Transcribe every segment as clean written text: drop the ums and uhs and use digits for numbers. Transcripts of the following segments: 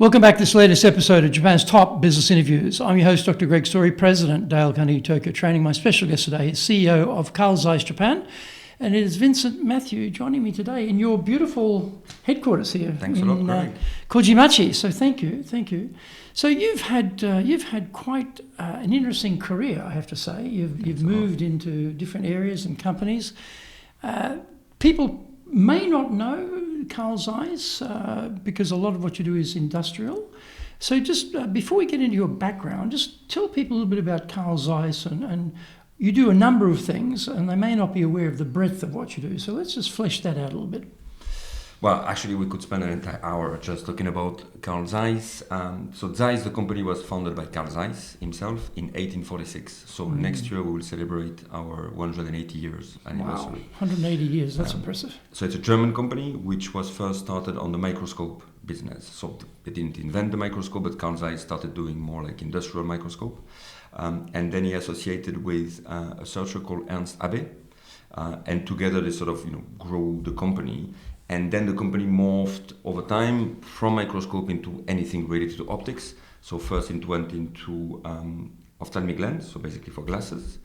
Welcome back to this latest episode of Japan's Top Business Interviews. I'm your host, Dr. Greg Story, President, Dale Carnegie Tokyo Training. My special guest today is CEO of Carl Zeiss Japan, and it is Vincent Mathieu joining me today in your beautiful headquarters here. Thanks a lot, Greg. Kojimachi. So thank you. So you've had quite an interesting career, I have to say. You've moved into different areas and companies. People may not know Carl Zeiss because a lot of what you do is industrial. So just before we get into your background, just tell people a little bit about Carl Zeiss, and you do a number of things and they may not be aware of the breadth of what you do. So let's just flesh that out a little bit. Well, actually, we could spend an entire hour just talking about Carl Zeiss. So Zeiss, the company, was founded by Carl Zeiss himself in 1846. So next year we will celebrate our 180 years anniversary. Wow, 180 years, that's impressive. So it's a German company which was first started on the microscope business. So they didn't invent the microscope, but Carl Zeiss started doing more like industrial microscope. And then he associated with a researcher called Ernst Abbe. And together they sort of grow the company. And then the company morphed over time from microscope into anything related to optics. So first it went into ophthalmic lens, so basically for glasses,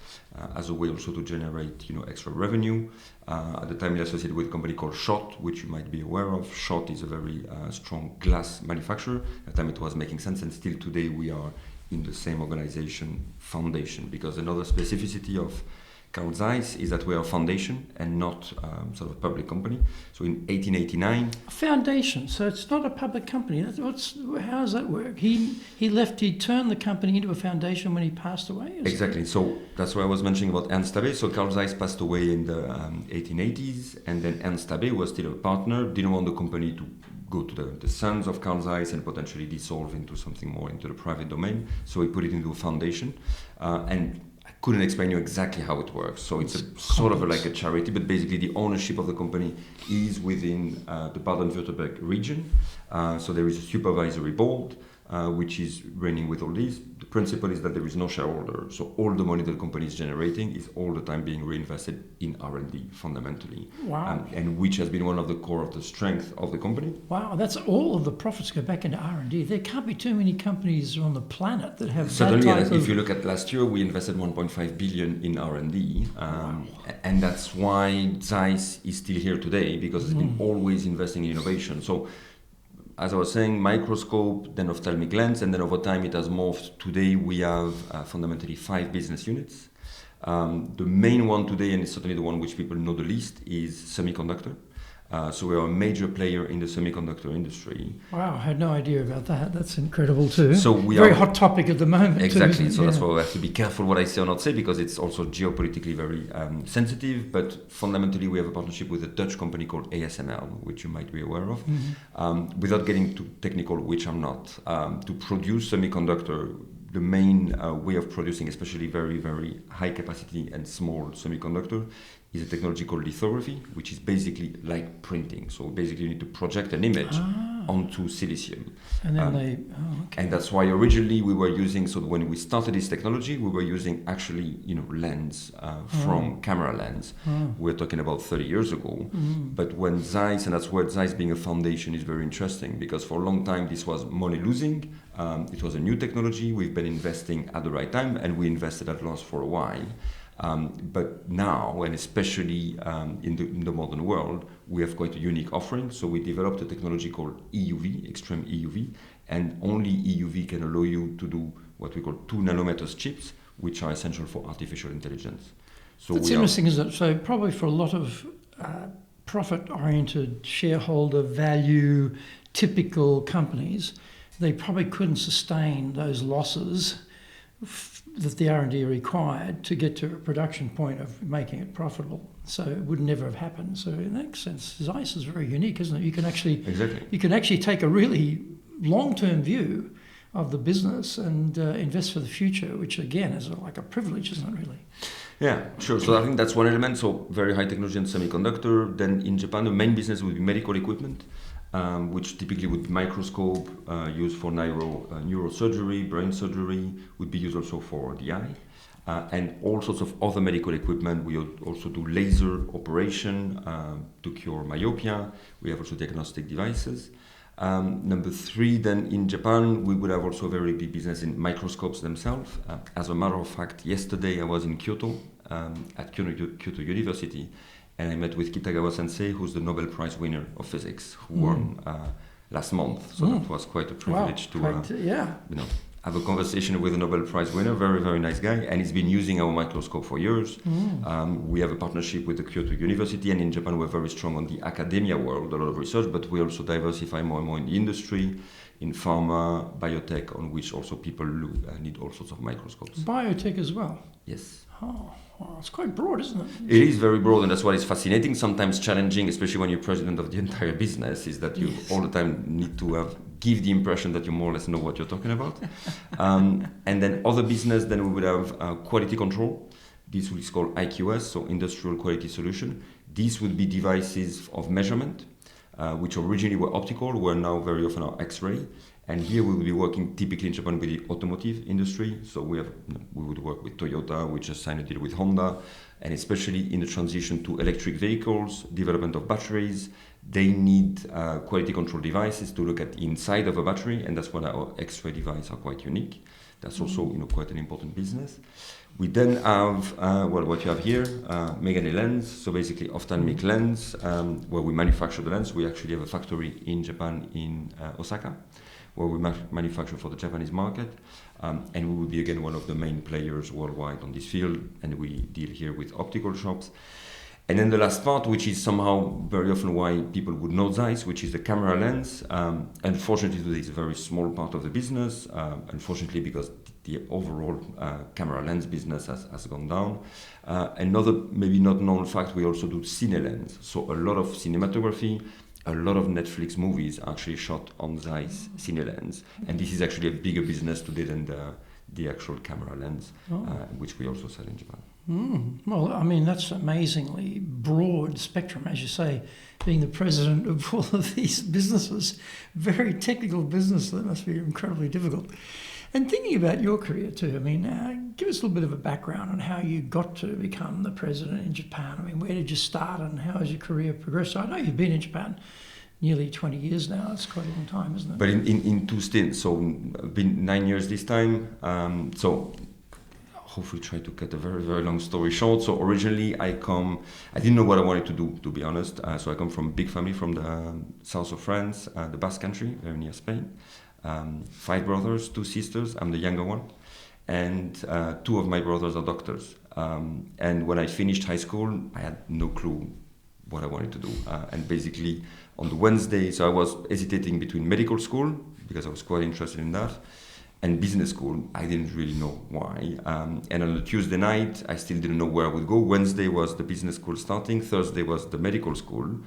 as a way also to generate extra revenue. At the time it associated with a company called Schott, which you might be aware of. Schott is a very strong glass manufacturer. At the time it was making sense, and still today we are in the same organization, foundation, because another specificity of Carl Zeiss is that we are a foundation and not sort of a public company. So in 1889... Foundation, so it's not a public company. How does that work? He turned the company into a foundation when he passed away? Exactly. So that's why I was mentioning about Ernst Abbe. So Carl Zeiss passed away in the 1880s, and then Ernst Abbe was still a partner, didn't want the company to go to the sons of Carl Zeiss and potentially dissolve into something more into the private domain. So he put it into a foundation. And couldn't explain you exactly how it works. So it's sort of like a charity, but basically the ownership of the company is within the Baden-Württemberg region. So there is a supervisory board which is running with all these. The principle is that there is no shareholder. So all the money that the company is generating is all the time being reinvested in R&D fundamentally. Wow. And which has been one of the core of the strength of the company. Wow, that's all of the profits go back into R&D. There can't be too many companies on the planet that have Certainly, that type of... If you look at last year, we invested 1.5 billion in R&D. Wow. And that's why Zeiss is still here today, because it's been always investing in innovation. So as I was saying, microscope, then ophthalmic lens, and then over time it has morphed. Today we have fundamentally 5 business units. The main one today, and it's certainly the one which people know the least, is semiconductor. So we are a major player in the semiconductor industry. Wow, I had no idea about that. That's incredible too. So we very are hot topic at the moment. Exactly. Too, so that's why we have to be careful what I say or not say, because it's also geopolitically very sensitive. But fundamentally, we have a partnership with a Dutch company called ASML, which you might be aware of. Without getting too technical, which I'm not, to produce semiconductor. The main way of producing, especially very, very high capacity and small semiconductor, is a technology called lithography, which is basically like printing. So basically you need to project an image onto silicium. And then okay. And that's why originally we were using, so when we started this technology, we were using actually, lens from camera lens. We're talking about 30 years ago. But when Zeiss, and that's where Zeiss being a foundation is very interesting, because for a long time this was money losing. It was a new technology. We've been investing at the right time, and we invested at loss for a while. But now, and especially in the modern world, we have quite a unique offering. So we developed a technology called EUV, extreme EUV, and only EUV can allow you to do what we call 2 nanometers chips, which are essential for artificial intelligence. So that's interesting, isn't it? So probably for a lot of profit-oriented, shareholder value, typical companies, they probably couldn't sustain those losses that the R&D required to get to a production point of making it profitable. So it would never have happened. So in that sense, Zeiss is very unique, isn't it? You can actually take a really long-term view of the business and invest for the future, which again is like a privilege, isn't it, really? Yeah, sure. So I think that's one element. So very high technology and semiconductor. Then in Japan, the main business would be medical equipment. Which typically would be microscope used for neurosurgery, brain surgery, would be used also for the eye. And all sorts of other medical equipment. We also do laser operation to cure myopia. We have also diagnostic devices. Number 3, then in Japan, we would have also a very big business in microscopes themselves. As a matter of fact, yesterday I was in Kyoto, at Kyoto University, and I met with Kitagawa Sensei, who's the Nobel Prize winner of physics, who won last month. So that was quite a privilege to have a conversation with a Nobel Prize winner. Very, very nice guy, and he's been using our microscope for years. We have a partnership with the Kyoto University, and in Japan we're very strong on the academia world, a lot of research, but we also diversify more and more in the industry, in pharma, biotech, on which also people need all sorts of microscopes. Biotech as well? Yes. Oh, well, it's quite broad, isn't it? It is very broad, and that's why it's fascinating, sometimes challenging, especially when you're president of the entire business, is that you all the time need to give the impression that you more or less know what you're talking about. And then other business, then we would have quality control. This is called IQS, so Industrial Quality Solution. These would be devices of measurement, which originally were optical, were now very often are X-ray. And here we will be working typically in Japan with the automotive industry. So we would work with Toyota, we just signed a deal with Honda, and especially in the transition to electric vehicles, development of batteries, they need quality control devices to look at the inside of a battery, and that's when our X-ray devices are quite unique. That's also quite an important business. We then have what you have here, Megane lens, so basically ophthalmic lens, where we manufacture the lens. We actually have a factory in Japan, in Osaka, where we manufacture for the Japanese market, and we will be again one of the main players worldwide on this field, and we deal here with optical shops. And then the last part, which is somehow very often why people would know Zeiss, which is the camera lens. Unfortunately, today it's a very small part of the business, unfortunately because the overall camera lens business has gone down. Another maybe not known fact, we also do cine lens, so a lot of cinematography, a lot of Netflix movies are actually shot on Zeiss cine lens, and this is actually a bigger business today than the actual camera lens, which we also sell in Japan. Well, I mean, that's amazingly broad spectrum, as you say, being the president of all of these businesses, very technical business that must be incredibly difficult. And thinking about your career too, I mean, give us a little bit of a background on how you got to become the president in Japan. I mean, where did you start and how has your career progressed? I know you've been in Japan nearly 20 years now. It's quite a long time, isn't it? But in 2 stints, so I've been 9 years this time. So hopefully try to cut a very, very long story short. So originally I didn't know what I wanted to do, to be honest. So I come from a big family from the south of France, the Basque Country, very near Spain. 5 brothers, 2 sisters. I'm the younger one. And 2 of my brothers are doctors. And when I finished high school, I had no clue what I wanted to do. And basically on the Wednesday, so I was hesitating between medical school, because I was quite interested in that, and business school. I didn't really know why. And on the Tuesday night, I still didn't know where I would go. Wednesday was the business school starting. Thursday was the medical school.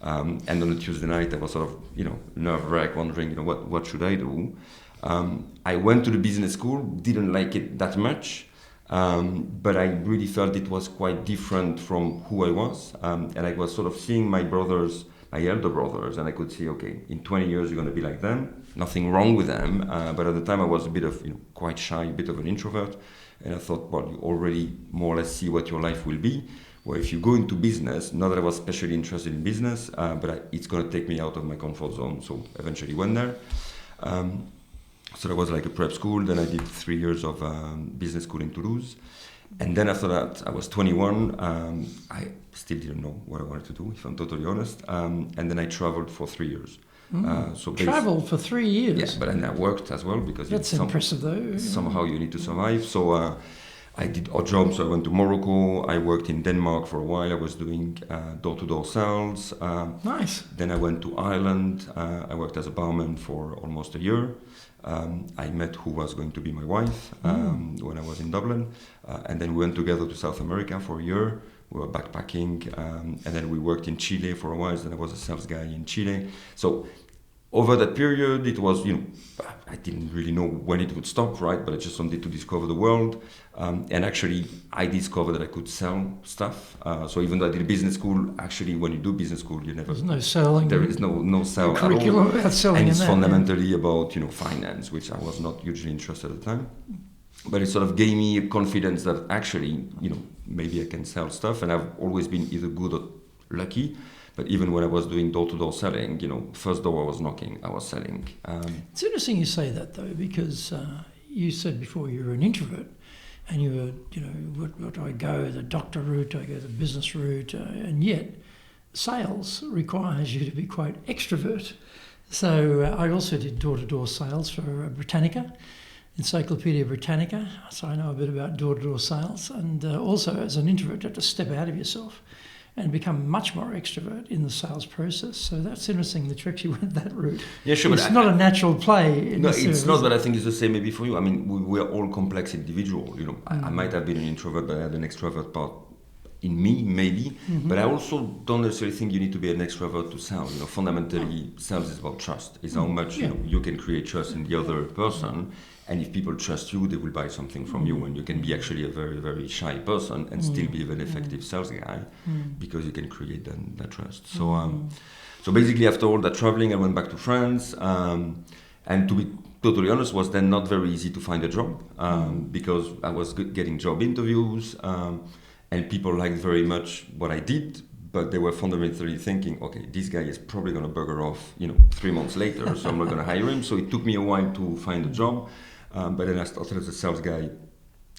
And on the Tuesday night, I was sort of, nerve-wracked, wondering, what should I do? I went to the business school, didn't like it that much, but I really felt it was quite different from who I was. And I was sort of seeing my brothers, my elder brothers, and I could see, okay, in 20 years you're going to be like them. Nothing wrong with them, but at the time I was a bit of, quite shy, a bit of an introvert, and I thought, well, you already more or less see what your life will be. Well, if you go into business, not that I was especially interested in business, but it's going to take me out of my comfort zone, so eventually went there. So that was like a prep school, then I did 3 years of business school in Toulouse. And then after that, I was 21, I still didn't know what I wanted to do, if I'm totally honest. And then I traveled for 3 years. Traveled for 3 years? Yes, but then I worked as well, because that's impressive though. Somehow you need to survive. So I did odd jobs. So I went to Morocco, I worked in Denmark for a while, I was doing door-to-door sales. Nice. Then I went to Ireland, I worked as a barman for almost a year. I met who was going to be my wife when I was in Dublin, and then we went together to South America for a year. We were backpacking, and then we worked in Chile for a while. Then I was a sales guy in Chile. So over that period, it was, I didn't really know when it would stop, right? But I just wanted to discover the world. And actually, I discovered that I could sell stuff. So even though I did a business school, actually, when you do business school, you never... There's no selling. There is no sell at all. Curriculum about selling. And it's fundamentally about, finance, which I was not hugely interested at the time. But it sort of gave me a confidence that actually, maybe I can sell stuff. And I've always been either good or lucky. But even when I was doing door-to-door selling, first door I was knocking, I was selling. It's interesting you say that though, because you said before you were an introvert, and you were, what do I go, the doctor route, I go the business route, and yet sales requires you to be quite extrovert. So I also did door-to-door sales for Britannica, Encyclopedia Britannica, so I know a bit about door-to-door sales, and also as an introvert you have to step out of yourself and become much more extrovert in the sales process. So that's interesting that you actually went that route. Yeah, sure. It's not a natural play. No, it's not, but I think it's the same maybe for you. I mean, we're all complex individuals. I might have been an introvert, but I had an extrovert part in me, maybe. But I also don't necessarily think you need to be an extrovert to sell. Fundamentally, sales is about trust. It's how much you can create trust in the other person. And if people trust you, they will buy something from you. And you can be actually a very, very shy person and still be a very effective sales guy because you can create that trust. So basically, after all that traveling, I went back to France. And to be totally honest, was then not very easy to find a job because I was getting job interviews and people liked very much what I did. But they were fundamentally thinking, okay, this guy is probably going to bugger off, 3 months later, so I'm not going to hire him. So it took me a while to find a job. But then I started as a sales guy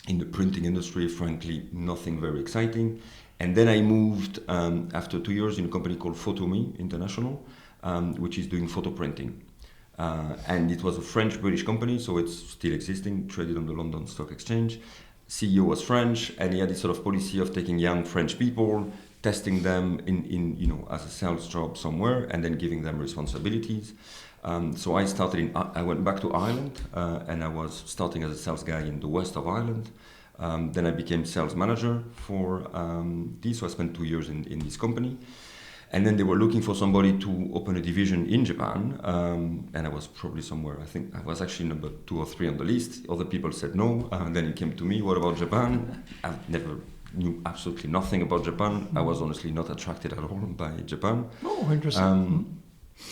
in the printing industry, frankly, nothing very exciting. And then I moved after 2 years in a company called PhotoMe International, which is doing photo printing. And it was a French-British company, so it's still existing, traded on the London Stock Exchange. CEO was French, and he had this sort of policy of taking young French people, testing them in as a sales job somewhere, and then giving them responsibilities. So I went back to Ireland, and I was starting as a sales guy in the west of Ireland. Then I became sales manager for this, so I spent 2 years in this company. And then they were looking for somebody to open a division in Japan, and I was probably somewhere, I think I was actually number 2 or 3 on the list. Other people said no, and then it came to me, what about Japan? I've never knew absolutely nothing about Japan. I was honestly not attracted at all by Japan. Oh, interesting.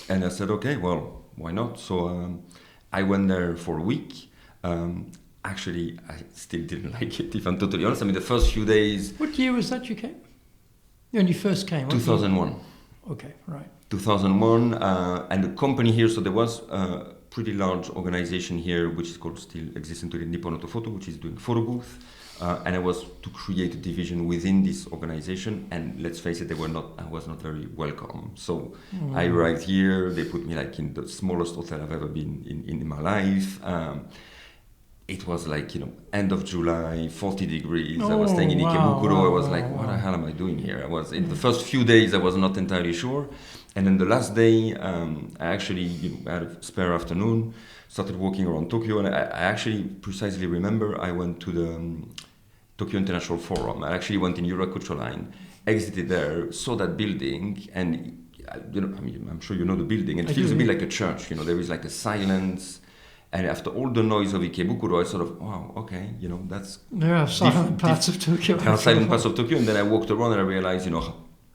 And I said, okay, well, why not? So I went there for a week. Actually, I still didn't like it, if I'm totally honest. I mean, the first few days... What year was that you came? When you first came? 2001. Okay, right. 2001, and the company here, so there was a pretty large organization here, which is called, still existing today, Nippon Auto Photo, which is doing photo booth. And I was to create a division within this organization, and let's face it, I was not very welcome. So I arrived here, they put me like in the smallest hotel I've ever been in my life. It was like, end of July, 40 degrees. I was staying in Ikebukuro. I was like, what the hell am I doing here? I was in the first few days, I was not entirely sure. And then the last day, I actually had a spare afternoon, started walking around Tokyo. And I actually precisely remember I went to the Tokyo International Forum. I actually went in Yurakucho line, exited there, saw that building, and I'm sure you know the building. And it feels a bit like a church. There is like a silence. And after all the noise of Ikebukuro, I sort of, wow, okay, that's... There are silent parts of Tokyo. There are silent parts of Tokyo, and then I walked around and I realized,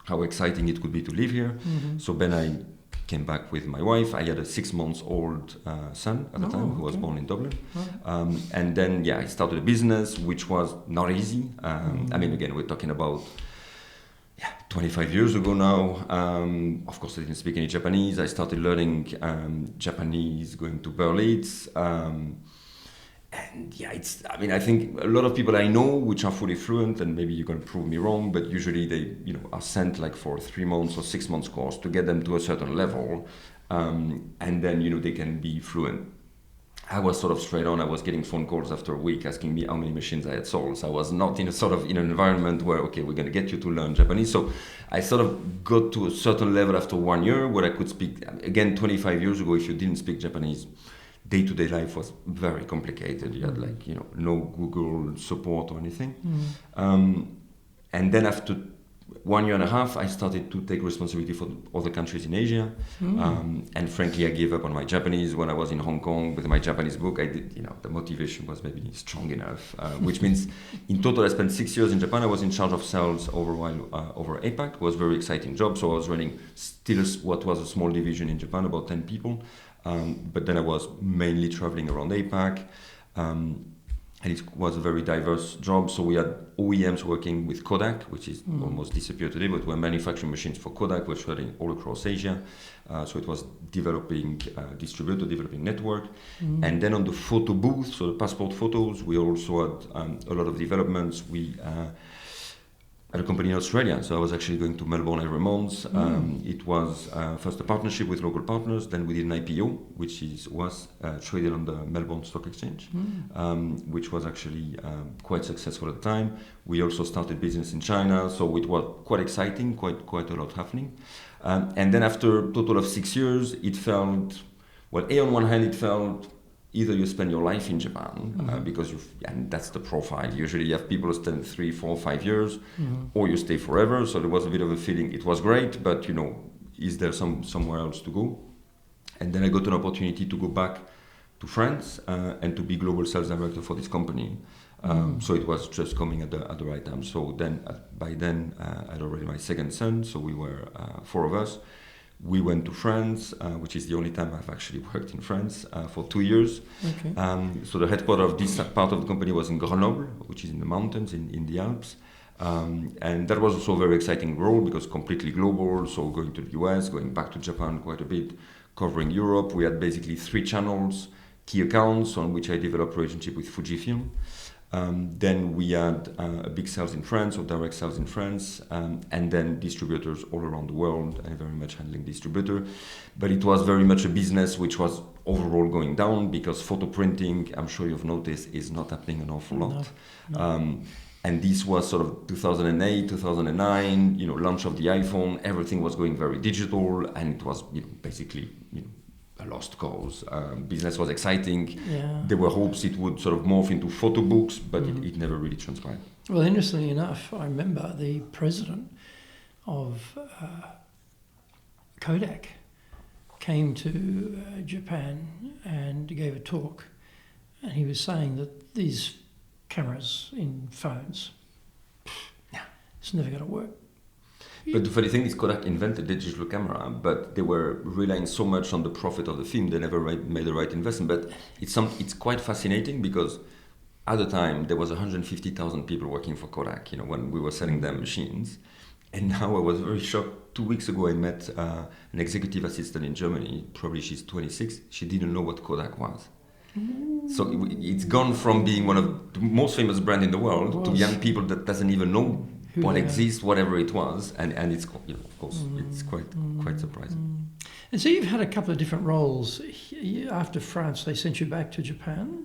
how exciting it could be to live here. Mm-hmm. So then I came back with my wife. I had a 6-month-old son at the time, who was born in Dublin. Oh. And then, I started a business, which was not easy. I mean, again, we're talking about 25 years ago now. Of course, I didn't speak any Japanese. I started learning Japanese, going to Berlitz. And I think a lot of people I know which are fully fluent, and maybe you can prove me wrong, but usually they, are sent like for a 3 months or 6 months course to get them to a certain level. And then, they can be fluent. I was sort of straight on. I was getting phone calls after a week asking me how many machines I had sold. So I was not in an environment where, okay, we're going to get you to learn Japanese. So I sort of got to a certain level after 1 year where I could speak. Again, 25 years ago, if you didn't speak Japanese, day-to-day life was very complicated. You had no Google support or anything. And then after 1 year and a half, I started to take responsibility for other countries in Asia. And frankly, I gave up on my Japanese when I was in Hong Kong with my Japanese book. I did, the motivation was maybe strong enough, which means in total, I spent 6 years in Japan. I was in charge of sales over APAC. It was a very exciting job. So I was running still what was a small division in Japan, about 10 people. But then I was mainly traveling around APAC. And and it was a very diverse job. So we had OEMs working with Kodak, which is almost disappeared today, but we're manufacturing machines for Kodak, which were all across Asia. So it was developing distributor, developing network. And then on the photo booth, so the passport photos, we also had a lot of developments. We at a company in Australia, so I was actually going to Melbourne every month. It was first a partnership with local partners, then we did an IPO, which was traded on the Melbourne Stock Exchange, which was actually quite successful at the time. We also started business in China, so it was quite exciting, quite a lot happening. And then after a total of 6 years, it felt, well, on one hand, it felt either you spend your life in Japan because and that's the profile. Usually you have people who spend 3, 4, 5 years, or you stay forever. So there was a bit of a feeling it was great, but is there somewhere else to go? And then I got an opportunity to go back to France and to be global sales director for this company. So it was just coming at the right time. So then, by then, I had already my second son. So we were 4 of us. We went to France, which is the only time I've actually worked in France, for 2 years. Okay. So the headquarters of this part of the company was in Grenoble, which is in the mountains, in the Alps. And that was also a very exciting role because completely global, so going to the US, going back to Japan quite a bit, covering Europe. We had basically 3 channels, key accounts on which I developed a relationship with Fujifilm. Then we had a big sales in France, or direct sales in France, and then distributors all around the world, and very much handling distributor. But it was very much a business which was overall going down because photo printing, I'm sure you've noticed, is not happening an awful lot. No. And this was sort of 2008, 2009, launch of the iPhone. Everything was going very digital, and it was basically a lost cause. Business was exciting. Yeah. There were hopes it would sort of morph into photo books, but it never really transpired. Well, interestingly enough, I remember the president of Kodak came to Japan and gave a talk, and he was saying that these cameras in phones, it's never going to work. But the funny thing is, Kodak invented the digital camera, but they were relying so much on the profit of the film, they never made the right investment. But it's quite fascinating because at the time, there was 150,000 people working for Kodak, when we were selling them machines. And now I was very shocked. 2 weeks ago, I met an executive assistant in Germany, probably she's 26. She didn't know what Kodak was. So it's gone from being one of the most famous brands in the world to young people that doesn't even know what exists, whatever it was, and it's of course it's quite surprising. And so you've had a couple of different roles. After France, they sent you back to Japan.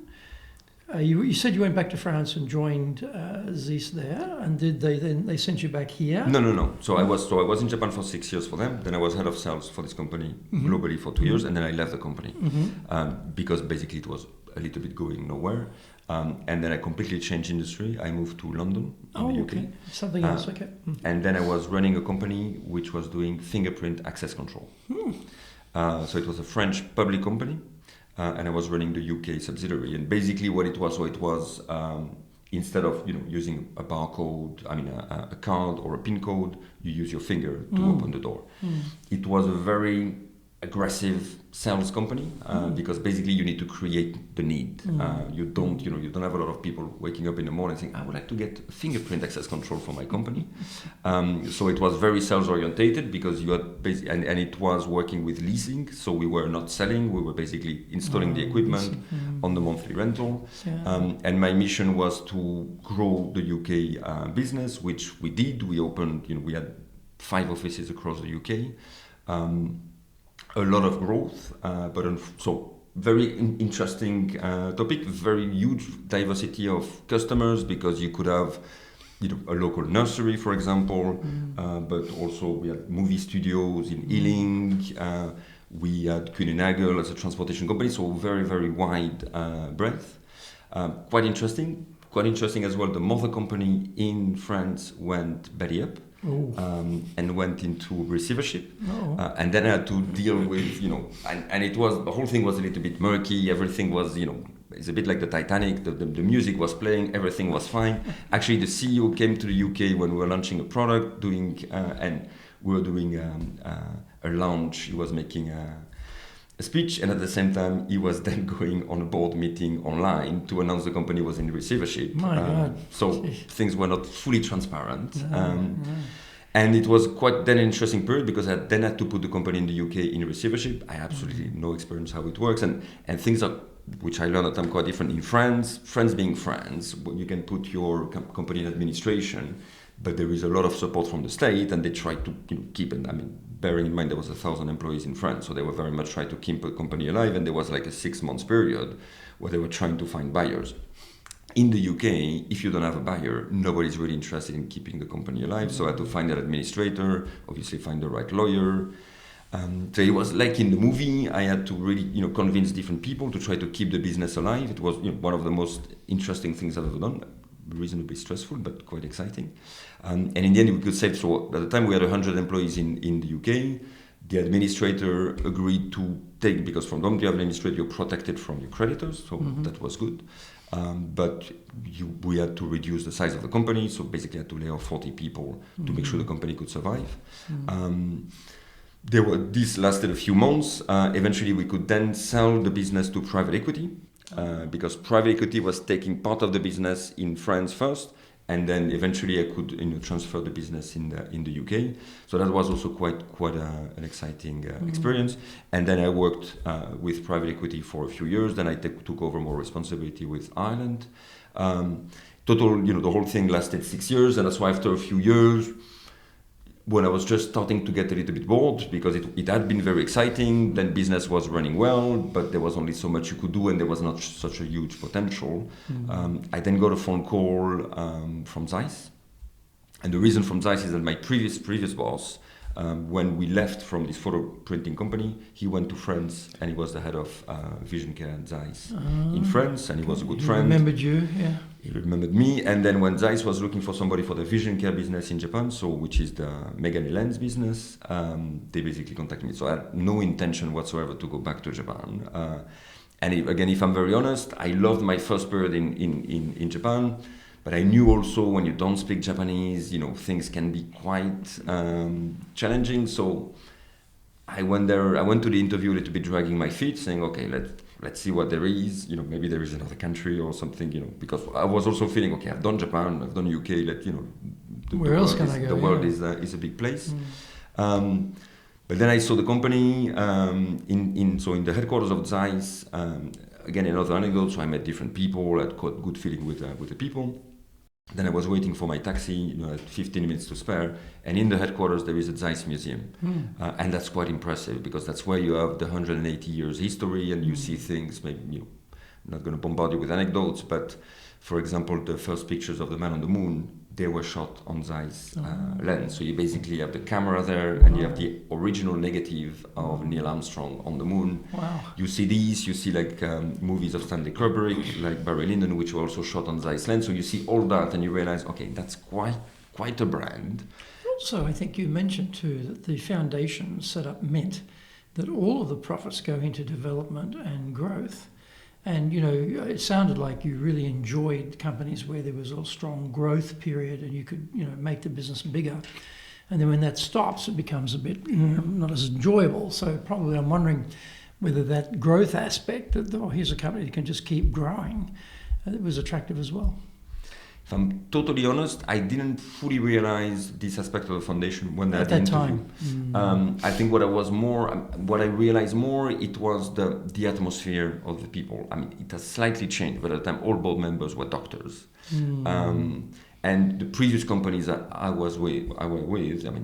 You said you went back to France and joined Zeiss there, and did they sent you back here? No. So I was in Japan for 6 years for them. Then I was head of sales for this company globally for 2 years, and then I left the company because basically it was a little bit going nowhere. And then I completely changed industry. I moved to London in the UK. Okay. Something else, okay. And then I was running a company which was doing fingerprint access control. So it was a French public company, and I was running the UK subsidiary. And basically what it was, instead of using a barcode, a card or a PIN code, you use your finger to open the door. It was a very aggressive sales company because basically you need to create the need. You don't have a lot of people waking up in the morning saying, I would like to get fingerprint access control for my company. So it was very sales orientated because you had and it was working with leasing. So we were not selling, we were basically installing the equipment on the monthly rental. And my mission was to grow the UK business, which we did. We opened, we had 5 offices across the UK. A lot of growth, so very interesting topic, very huge diversity of customers because you could have a local nursery, for example, but also we had movie studios in Ealing, we had Kuehne + Nagel as a transportation company, so very, very wide breadth. Quite interesting as well, the mother company in France went belly up. And went into receivership, and then I had to deal with, and it was, the whole thing was a little bit murky. Everything was, it's a bit like the Titanic. The music was playing, everything was fine. Actually, the CEO came to the UK when we were launching a product, and we were doing a launch. He was making a speech, and at the same time he was then going on a board meeting online to announce the company was in receivership. My God. So things were not fully transparent. And it was quite then an interesting period because I then had to put the company in the UK in receivership. I absolutely no experience how it works, and things are, which I learned at the time, quite different in France. France being France, you can put your company in administration, but there is a lot of support from the state, and they try to keep it. I mean, bearing in mind there was 1,000 employees in France, so they were very much trying to keep a company alive, and there was like a 6 months period where they were trying to find buyers. In the UK, if you don't have a buyer, nobody's really interested in keeping the company alive. So I had to find an administrator, obviously find the right lawyer. So it was like in the movie. I had to really, convince different people to try to keep the business alive. It was one of the most interesting things I've ever done. Reasonably stressful, but quite exciting. And in the end, we could save. So at the time, we had 100 employees in the UK. The administrator agreed to take, because from the administrator, you're protected from your creditors, so that was good. But we had to reduce the size of the company, so basically had to lay off 40 people to make sure the company could survive. This lasted a few months. Eventually, we could then sell the business to private equity, because private equity was taking part of the business in France first, and then eventually I could transfer the business in the UK. So that was also quite an exciting experience. And then I worked with private equity for a few years. Then I took over more responsibility with Ireland. Total, the whole thing lasted 6 years, and that's why after a few years, when I was just starting to get a little bit bored, because it had been very exciting, then business was running well, but there was only so much you could do, and there was not such a huge potential. I then got a phone call from Zeiss. And the reason from Zeiss is that my previous boss, when we left from this photo printing company, he went to France, and he was the head of vision care at Zeiss in France, and he was a good friend. He remembered you, yeah. He remembered me, and then when Zeiss was looking for somebody for the vision care business in Japan, which is the Megane lens business, they basically contacted me. So I had no intention whatsoever to go back to Japan. Again, if I'm very honest, I loved my first period in Japan, but I knew also when you don't speak Japanese, things can be quite challenging. So I went there. I went to the interview a little bit dragging my feet, saying, okay, let's see what there is. Maybe there is another country or something. Because I was also feeling, okay, I've done Japan, I've done UK. Where else can I go? The world is a big place. But then I saw the company in the headquarters of Zeiss. Again, another anecdote. So I met different people. I had quite good feeling with the people. Then I was waiting for my taxi, I had 15 minutes to spare, and in the headquarters there is a Zeiss museum. And that's quite impressive, because that's where you have the 180 years history, and you see things, maybe, I'm not going to bombard you with anecdotes, but for example, the first pictures of the man on the moon, they were shot on Zeiss lens. So you basically have the camera there, and you have the original negative of Neil Armstrong on the moon. Wow. You see these, you see like movies of Stanley Kubrick, like Barry Lyndon, which were also shot on Zeiss lens. So you see all that, and you realize, okay, that's quite a brand. Also, I think you mentioned too that the foundation setup meant that all of the profits go into development and growth. And, it sounded like you really enjoyed companies where there was a strong growth period and you could, make the business bigger. And then when that stops, it becomes a bit not as enjoyable. So probably I'm wondering whether that growth aspect, that here's a company that can just keep growing, it was attractive as well. If I'm totally honest, I didn't fully realize this aspect of the foundation when at that time. I think what I realized more, it was the atmosphere of the people. I mean, it has slightly changed, but at the time all board members were doctors. And the previous companies that I was with,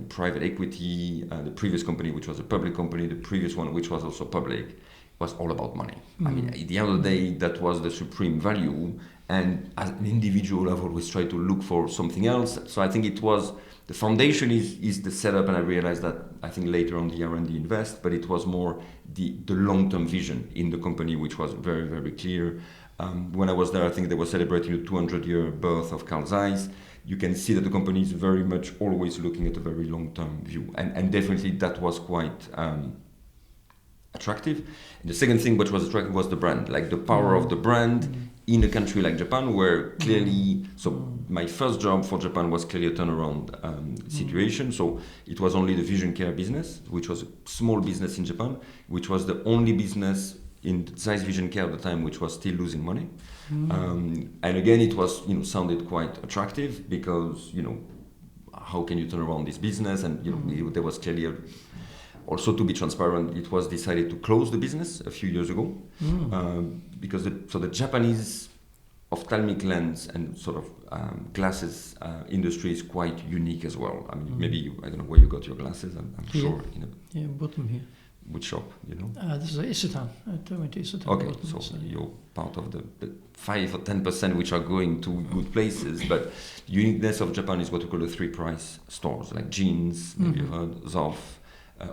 private equity, the previous company, which was a public company, the previous one, which was also public, was all about money. I mean, at the end of the day, that was the supreme value. And as an individual, I've always tried to look for something else. So I think it was, the foundation is the setup, and I realized that, I think later on the R&D invest, but it was more the long-term vision in the company, which was very, very clear. When I was there, I think they were celebrating the 200-year birth of Carl Zeiss. You can see that the company is very much always looking at a very long-term view. And definitely that was quite attractive. And the second thing which was attractive was the brand, like the power of the brand in a country like Japan, where clearly, my first job for Japan was clearly a turnaround situation. So it was only the vision care business, which was a small business in Japan, which was the only business in Zeiss Vision Care at the time which was still losing money. And again, it was, sounded quite attractive because, how can you turn around this business? And, there was clearly also, to be transparent, it was decided to close the business a few years ago because the Japanese ophthalmic lens and sort of glasses industry is quite unique as well. I mean, maybe I don't know where you got your glasses. I'm sure. Yeah, bought them here. Which shop, This is Isetan. I went to Isetan. Okay, so you're part of the 5 or 10% which are going to good places. But the uniqueness of Japan is what we call the 3-price stores, like jeans, maybe you've heard, Zoff,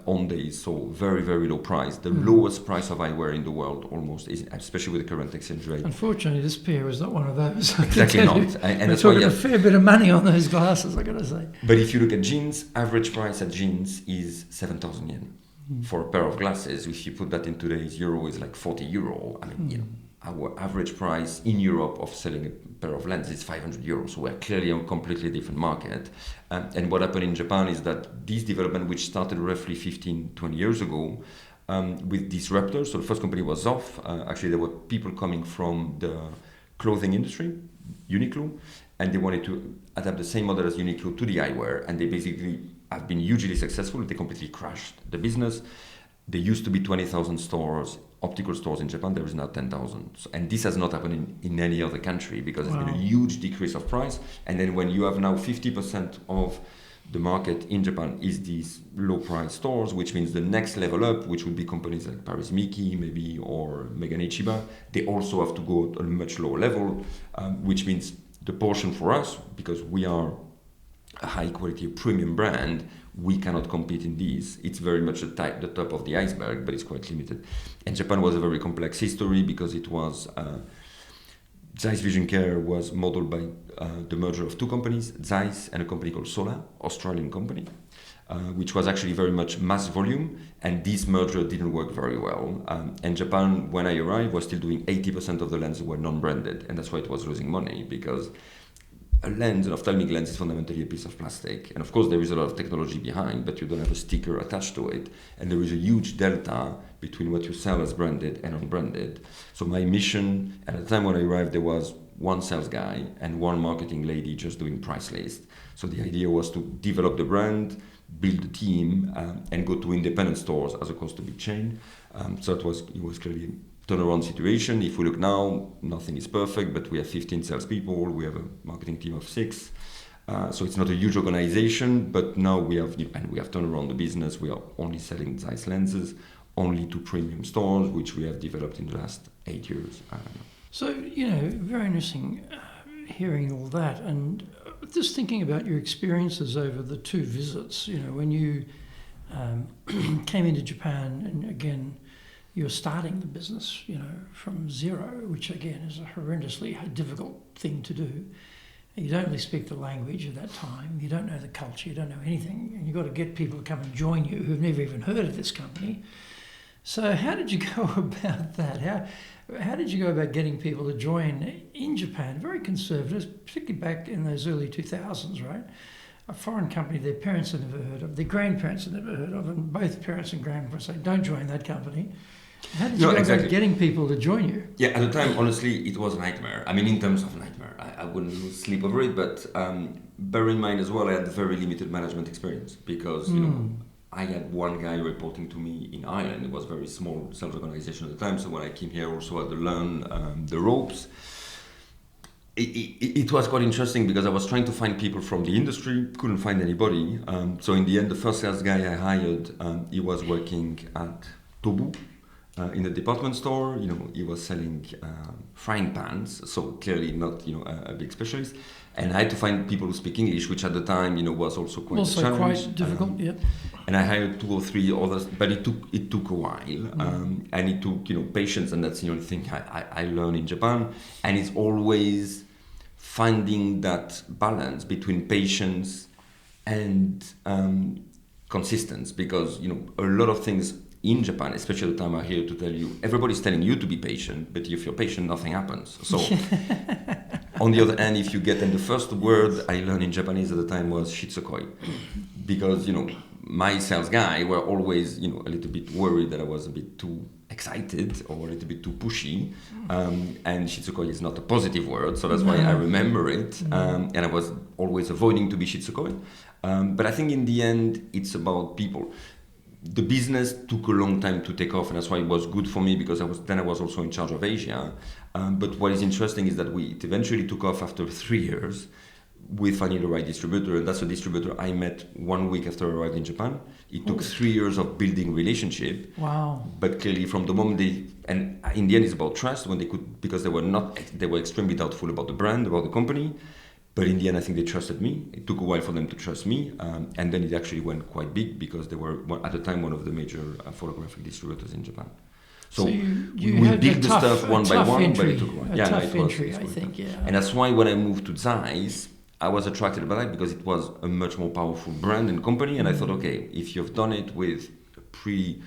Ondays, so very, very low price. The lowest price of eyewear in the world almost, is, especially with the current exchange rate. Unfortunately, this pair is not one of those. Exactly not. And we're talking a fair bit of money on those glasses, I got to say. But if you look at jeans, average price at jeans is 7,000 yen. For a pair of glasses, if you put that in today's euro, is like 40 euro. I mean, our average price in Europe of selling a pair of lenses is 500 euros. So we're clearly a completely different market. And what happened in Japan is that this development, which started roughly 15, 20 years ago, with disruptors. So the first company was Zoff. Actually, there were people coming from the clothing industry, Uniqlo, and they wanted to adapt the same model as Uniqlo to the eyewear, and they basically have been hugely successful. They completely crashed the business. There used to be 20,000 stores, optical stores in Japan. There is now 10,000. So, and this has not happened in any other country because there's been a huge decrease of price. And then when you have now 50% of the market in Japan is these low price stores, which means the next level up, which would be companies like Paris Miki maybe, or Megane Ichiba, they also have to go at a much lower level, which means the portion for us, because we are a high quality premium brand, we cannot compete in these. It's very much the top of the iceberg, but it's quite limited. And Japan was a very complex history because it was Zeiss Vision Care was modeled by the merger of two companies, Zeiss and a company called Sola, Australian company, which was actually very much mass volume, and this merger didn't work very well. And Japan, when I arrived, was still doing 80% of the lenses were non-branded, and that's why it was losing money, because a lens, an ophthalmic lens, is fundamentally a piece of plastic. And of course, there is a lot of technology behind, but you don't have a sticker attached to it. And there is a huge delta between what you sell as branded and unbranded. So my mission, at the time when I arrived, there was one sales guy and one marketing lady just doing price list. So the idea was to develop the brand, build a team, and go to independent stores as opposed to big chain. So it was clearly turnaround situation. If we look now, nothing is perfect, but we have 15 salespeople, we have a marketing team of 6. So it's not a huge organization, but now we have turned around the business. We are only selling Zeiss lenses, only to premium stores, which we have developed in the last 8 years. So, very interesting hearing all that, and just thinking about your experiences over the 2 visits, when you came into Japan, and again, you're starting the business, from zero, which again is a horrendously difficult thing to do. You don't really speak the language at that time. You don't know the culture. You don't know anything. And you've got to get people to come and join you who've never even heard of this company. So how did you go about that? How did you go about getting people to join in Japan? Very conservative, particularly back in those early 2000s, right? A foreign company their parents had never heard of, their grandparents had never heard of, and both parents and grandparents say, don't join that company. How did you go about getting people to join you? Yeah, at the time, honestly, it was a nightmare. I mean, in terms of nightmare, I wouldn't lose sleep over it, but bear in mind as well, I had very limited management experience because, I had one guy reporting to me in Ireland. It was a very small sales organization at the time, so when I came here, also had to learn the ropes. It was quite interesting because I was trying to find people from the industry, couldn't find anybody. So in the end, the first sales guy I hired, he was working at Tobu, in a department store. He was selling frying pans, so clearly not a big specialist. And I had to find people who speak English, which at the time was also quite a challenge. Quite difficult. Yeah. And I hired 2 or 3 others, but it took a while, and it took patience, and that's the only thing I learned in Japan. And it's always finding that balance between patience and consistency, because a lot of things in Japan, especially at the time I'm here to tell you, everybody's telling you to be patient, but if you're patient, nothing happens. So on the other hand, if you get, and the first word I learned in Japanese at the time was shitsukoi, because, my sales guy were always, a little bit worried that I was a bit too excited or a little bit too pushy. And shitsukoi is not a positive word, so that's why I remember it. And I was always avoiding to be shitsukoi. But I think in the end, it's about people. The business took a long time to take off, and that's why it was good for me, because I was also in charge of Asia. But what is interesting is that it eventually took off after 3 years with finding the right distributor, and that's a distributor I met 1 week after I arrived in Japan. It took 3 years of building relationship. Wow! But clearly, from the moment and in the end, it's about trust. When they could, because they were extremely doubtful about the brand, about the company. But in the end, I think they trusted me. It took a while for them to trust me, and then it actually went quite big, because they were at the time one of the major photographic distributors in Japan. So you we had built a the tough, stuff one by one, entry, but it took a while. A tough entry, I think. Yeah. And that's why when I moved to Zeiss, I was attracted by that, because it was a much more powerful brand and company. And I thought, okay, if you've done it with a pretty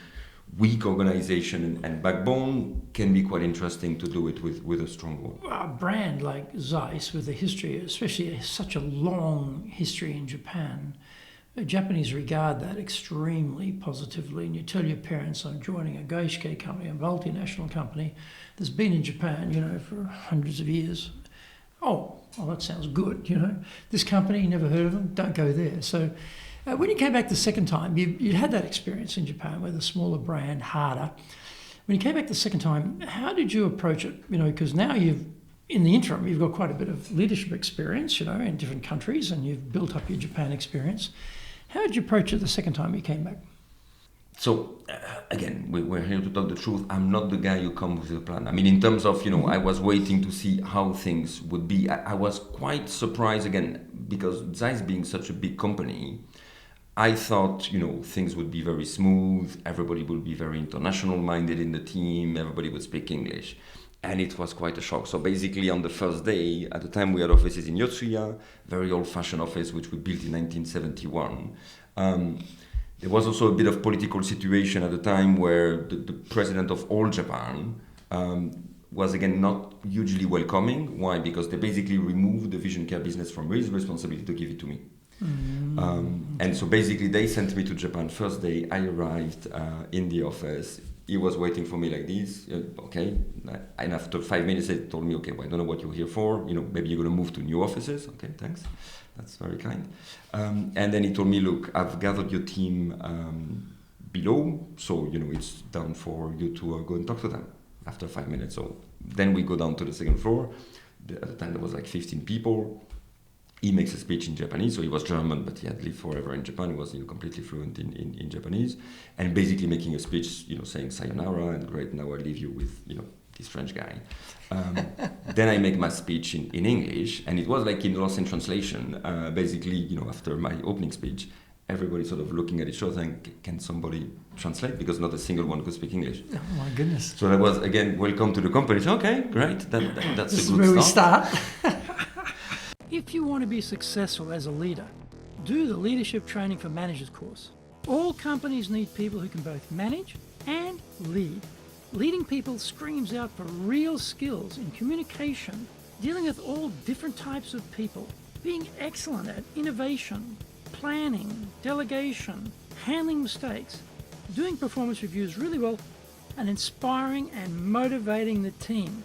weak organization and backbone, can be quite interesting to do it with a strong one. A brand like Zeiss, with a history, especially such a long history in Japan, the Japanese regard that extremely positively. And you tell your parents, I'm joining a gaishke company, a multinational company that's been in Japan, for hundreds of years. Oh, well, that sounds good, This company, you never heard of them, don't go there. So when you came back the second time, you had that experience in Japan with a smaller brand, harder. When you came back the second time, how did you approach it? Because now in the interim, you've got quite a bit of leadership experience, in different countries, and you've built up your Japan experience. How did you approach it the second time you came back? So, again, we're here to talk the truth. I'm not the guy who comes with a plan. I mean, in terms of, I was waiting to see how things would be. I was quite surprised, again, because Zeiss being such a big company, I thought, things would be very smooth. Everybody would be very international-minded in the team. Everybody would speak English. And it was quite a shock. So basically, on the first day, at the time we had offices in Yotsuya, very old-fashioned office, which we built in 1971. There was also a bit of political situation at the time where the president of all Japan was, again, not hugely welcoming. Why? Because they basically removed the vision care business from his responsibility to give it to me. And so basically they sent me to Japan. First day I arrived in the office. He was waiting for me like this. Okay. And after 5 minutes, they told me, okay, well, I don't know what you're here for. Maybe you're going to move to new offices. Okay, thanks. That's very kind. And then he told me, look, I've gathered your team below. So, it's down for you to go and talk to them after 5 minutes. So then we go down to the second floor. At the time, there was like 15 people. He makes a speech in Japanese, so he was German, but he had lived forever in Japan. He was completely fluent in Japanese, and basically making a speech, saying sayonara and great. Now I leave you with this French guy. Then I make my speech in English, and it was like in lost in translation. Basically, after my opening speech, everybody sort of looking at each other and can somebody translate, because not a single one could speak English. Oh my goodness! So that was again welcome to the company. So, okay, great. That's this a good is where start. We start. If you want to be successful as a leader, do the Leadership Training for Managers course. All companies need people who can both manage and lead. Leading people screams out for real skills in communication, dealing with all different types of people, being excellent at innovation, planning, delegation, handling mistakes, doing performance reviews really well, and inspiring and motivating the team.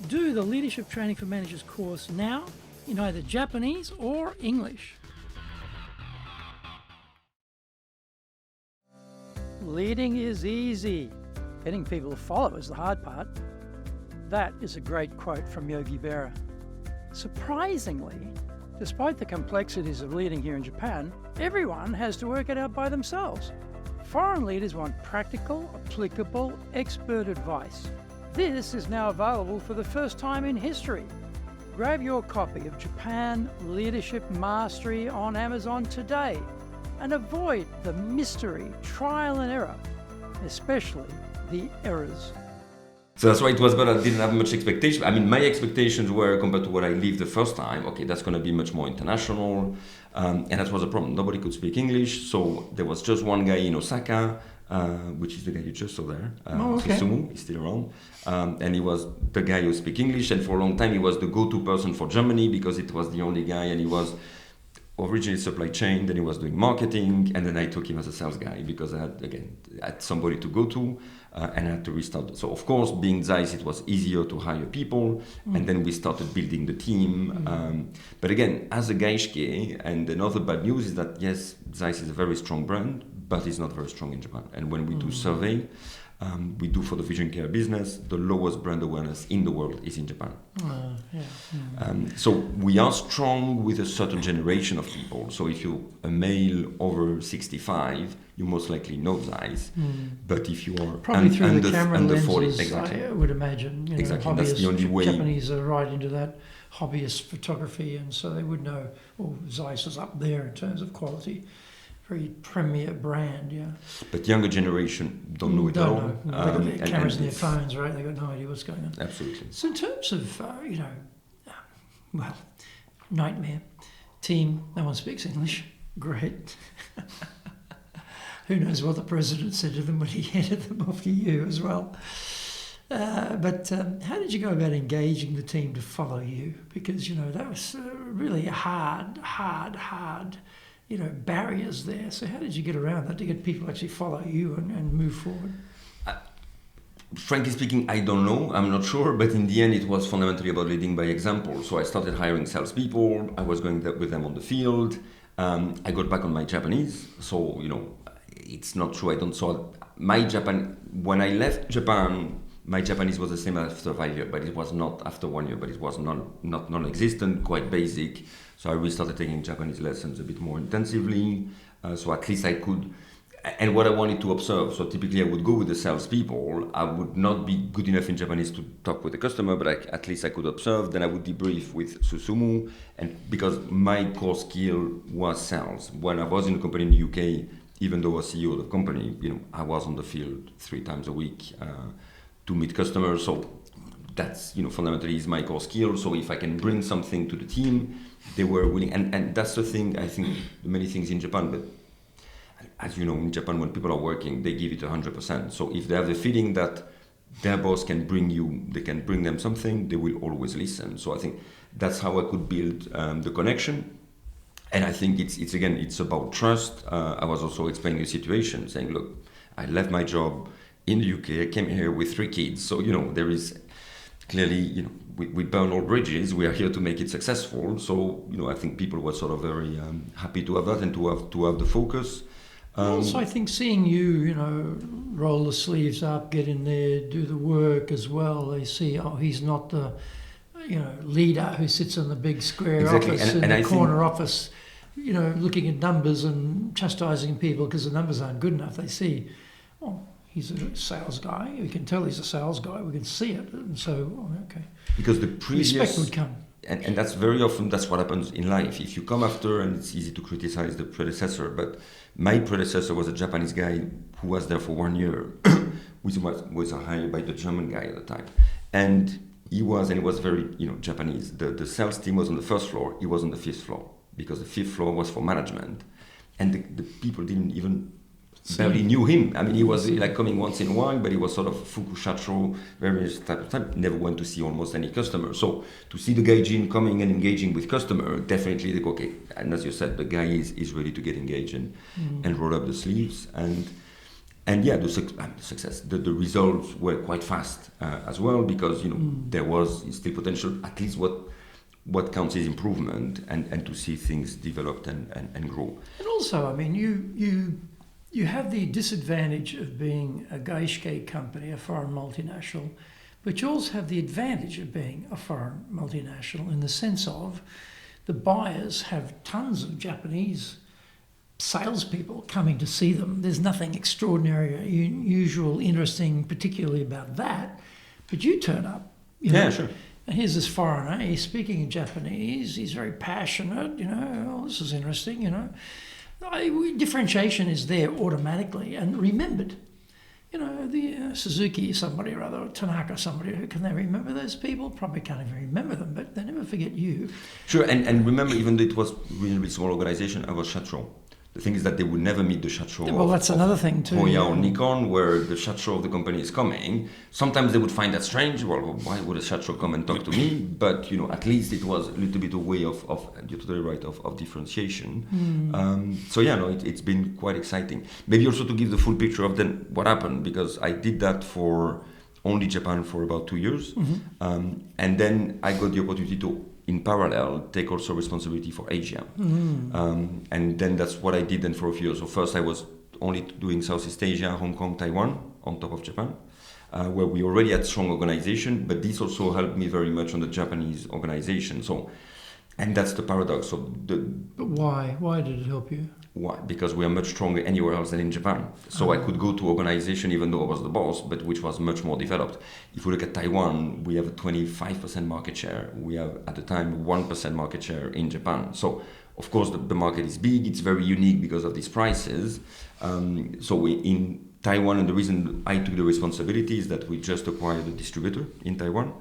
Do the Leadership Training for Managers course now in either Japanese or English. Leading is easy. Getting people to follow is the hard part. That is a great quote from Yogi Berra. Surprisingly, despite the complexities of leading here in Japan, everyone has to work it out by themselves. Foreign leaders want practical, applicable, expert advice. This is now available for the first time in history. Grab your copy of Japan Leadership Mastery on Amazon today and avoid the mystery, trial and error, especially the errors. So that's why it was, but I didn't have much expectation. I mean, my expectations were, compared to what I lived the first time, okay, that's going to be much more international. And that was a problem. Nobody could speak English. So there was just one guy in Osaka which is the guy you just saw there. Okay. Susumu is still around. And he was the guy who speaks English, and for a long time he was the go-to person for Germany because it was the only guy, and he was originally supply chain, then he was doing marketing, and then I took him as a sales guy because I had somebody to go to, and I had to restart. So of course, being Zeiss, it was easier to hire people, and then we started building the team. But again, as a Gaishke, and another bad news is that yes, Zeiss is a very strong brand, but it's not very strong in Japan. And when we do survey, we do for the vision care business, the lowest brand awareness in the world is in Japan. So we are strong with a certain generation of people. So if you're a male over 65, you most likely know Zeiss. But if you are probably through the camera under lenses, 40, exactly. I would imagine. Exactly, that's the only way. Japanese are right into that hobbyist photography, and so they would know, well, Zeiss is up there in terms of quality. Very premier brand, yeah. But younger generation don't know it at all. They've got their cameras in their phones, right? They've got no idea what's going on. Absolutely. So in terms of, nightmare, team, no one speaks English, great. Who knows what the president said to them when he handed them off to you as well. But how did you go about engaging the team to follow you? Because, that was really hard, barriers there. So how did you get around that to get people to actually follow you and move forward? Frankly speaking, I don't know. I'm not sure. But in the end, it was fundamentally about leading by example. So I started hiring salespeople. I was going with them on the field. I got back on my Japanese. So, it's not true. I don't. So when I left Japan, my Japanese was the same after 5 years, but it was not after 1 year, but it was not non-existent, quite basic. So I restarted taking Japanese lessons a bit more intensively. So at least I could, and what I wanted to observe. So typically I would go with the salespeople. I would not be good enough in Japanese to talk with the customer, but at least I could observe. Then I would debrief with Susumu, and because my core skill was sales. When I was in a company in the UK, even though I was CEO of the company, I was on the field 3 times a week to meet customers. So that's, fundamentally is my core skill. So if I can bring something to the team, they were willing. And that's the thing, I think, many things in Japan, but as you know, in Japan, when people are working, they give it 100%. So if they have the feeling that their boss can bring them something, they will always listen. So I think that's how I could build the connection. And I think it's about trust. I was also explaining the situation, saying, look, I left my job in the UK, I came here with 3 kids. So, there is clearly, we burn all bridges. We are here to make it successful. So, I think people were sort of very happy to have that and to have the focus. Also, I think seeing you, roll the sleeves up, get in there, do the work as well. They see, he's not the, leader who sits in the big square office in the corner office, looking at numbers and chastising people because the numbers aren't good enough. They see, he's a sales guy. We can tell he's a sales guy. We can see it. And so, okay. Because the previous... respect would come. And that's very often, that's what happens in life. If you come after, and it's easy to criticize the predecessor, but my predecessor was a Japanese guy who was there for 1 year, which was hired by the German guy at the time. And he was very, Japanese. The sales team was on the 1st floor. He was on the 5th floor because the 5th floor was for management. And the people didn't even... barely knew him. I mean, he was like coming once in a while, but he was sort of fukushacho, various type of time. Never went to see almost any customer. So to see the gaijin coming and engaging with customer, definitely they go, okay. And as you said, the guy is ready to get engaged and roll up the sleeves. And yeah, the success, the results were quite fast as well because there was still potential. At least what counts is improvement and to see things developed and grow. And also, I mean, you have the disadvantage of being a Gaishke company, a foreign multinational, but you also have the advantage of being a foreign multinational in the sense of the buyers have tons of Japanese salespeople coming to see them. There's nothing extraordinary, unusual, interesting, particularly about that, but you turn up. Yeah, sure. And here's this foreigner, he's speaking in Japanese, he's very passionate, this is interesting, Differentiation is there automatically and remembered. The Suzuki somebody or other, or Tanaka somebody, can they remember those people? Probably can't even remember them, but they never forget you. Sure, and remember, even though it was a reasonably small organization, I was Chatron. The thing is that they would never meet the shacho that's another thing too. Hoya or Nikon, where the shacho of the company is coming. Sometimes they would find that strange. Well, why would a shacho come and talk to me? But at least it was a little bit a way of you're totally right, of differentiation. It's been quite exciting. Maybe also to give the full picture of then what happened, because I did that for only Japan for about 2 years, and then I got the opportunity to, in parallel, take also responsibility for Asia. And then that's what I did then for a few years. So first I was only doing Southeast Asia, Hong Kong, Taiwan, on top of Japan, where we already had strong organization, but this also helped me very much on the Japanese organization. And that's the paradox. But why? Why did it help you? Why? Because we are much stronger anywhere else than in Japan. So I could go to organization even though I was the boss, but which was much more developed. If we look at Taiwan, we have a 25% market share. We have, at the time, 1% market share in Japan. So, of course, the market is big. It's very unique because of these prices. In Taiwan, and the reason I took the responsibility is that we just acquired a distributor in Taiwan.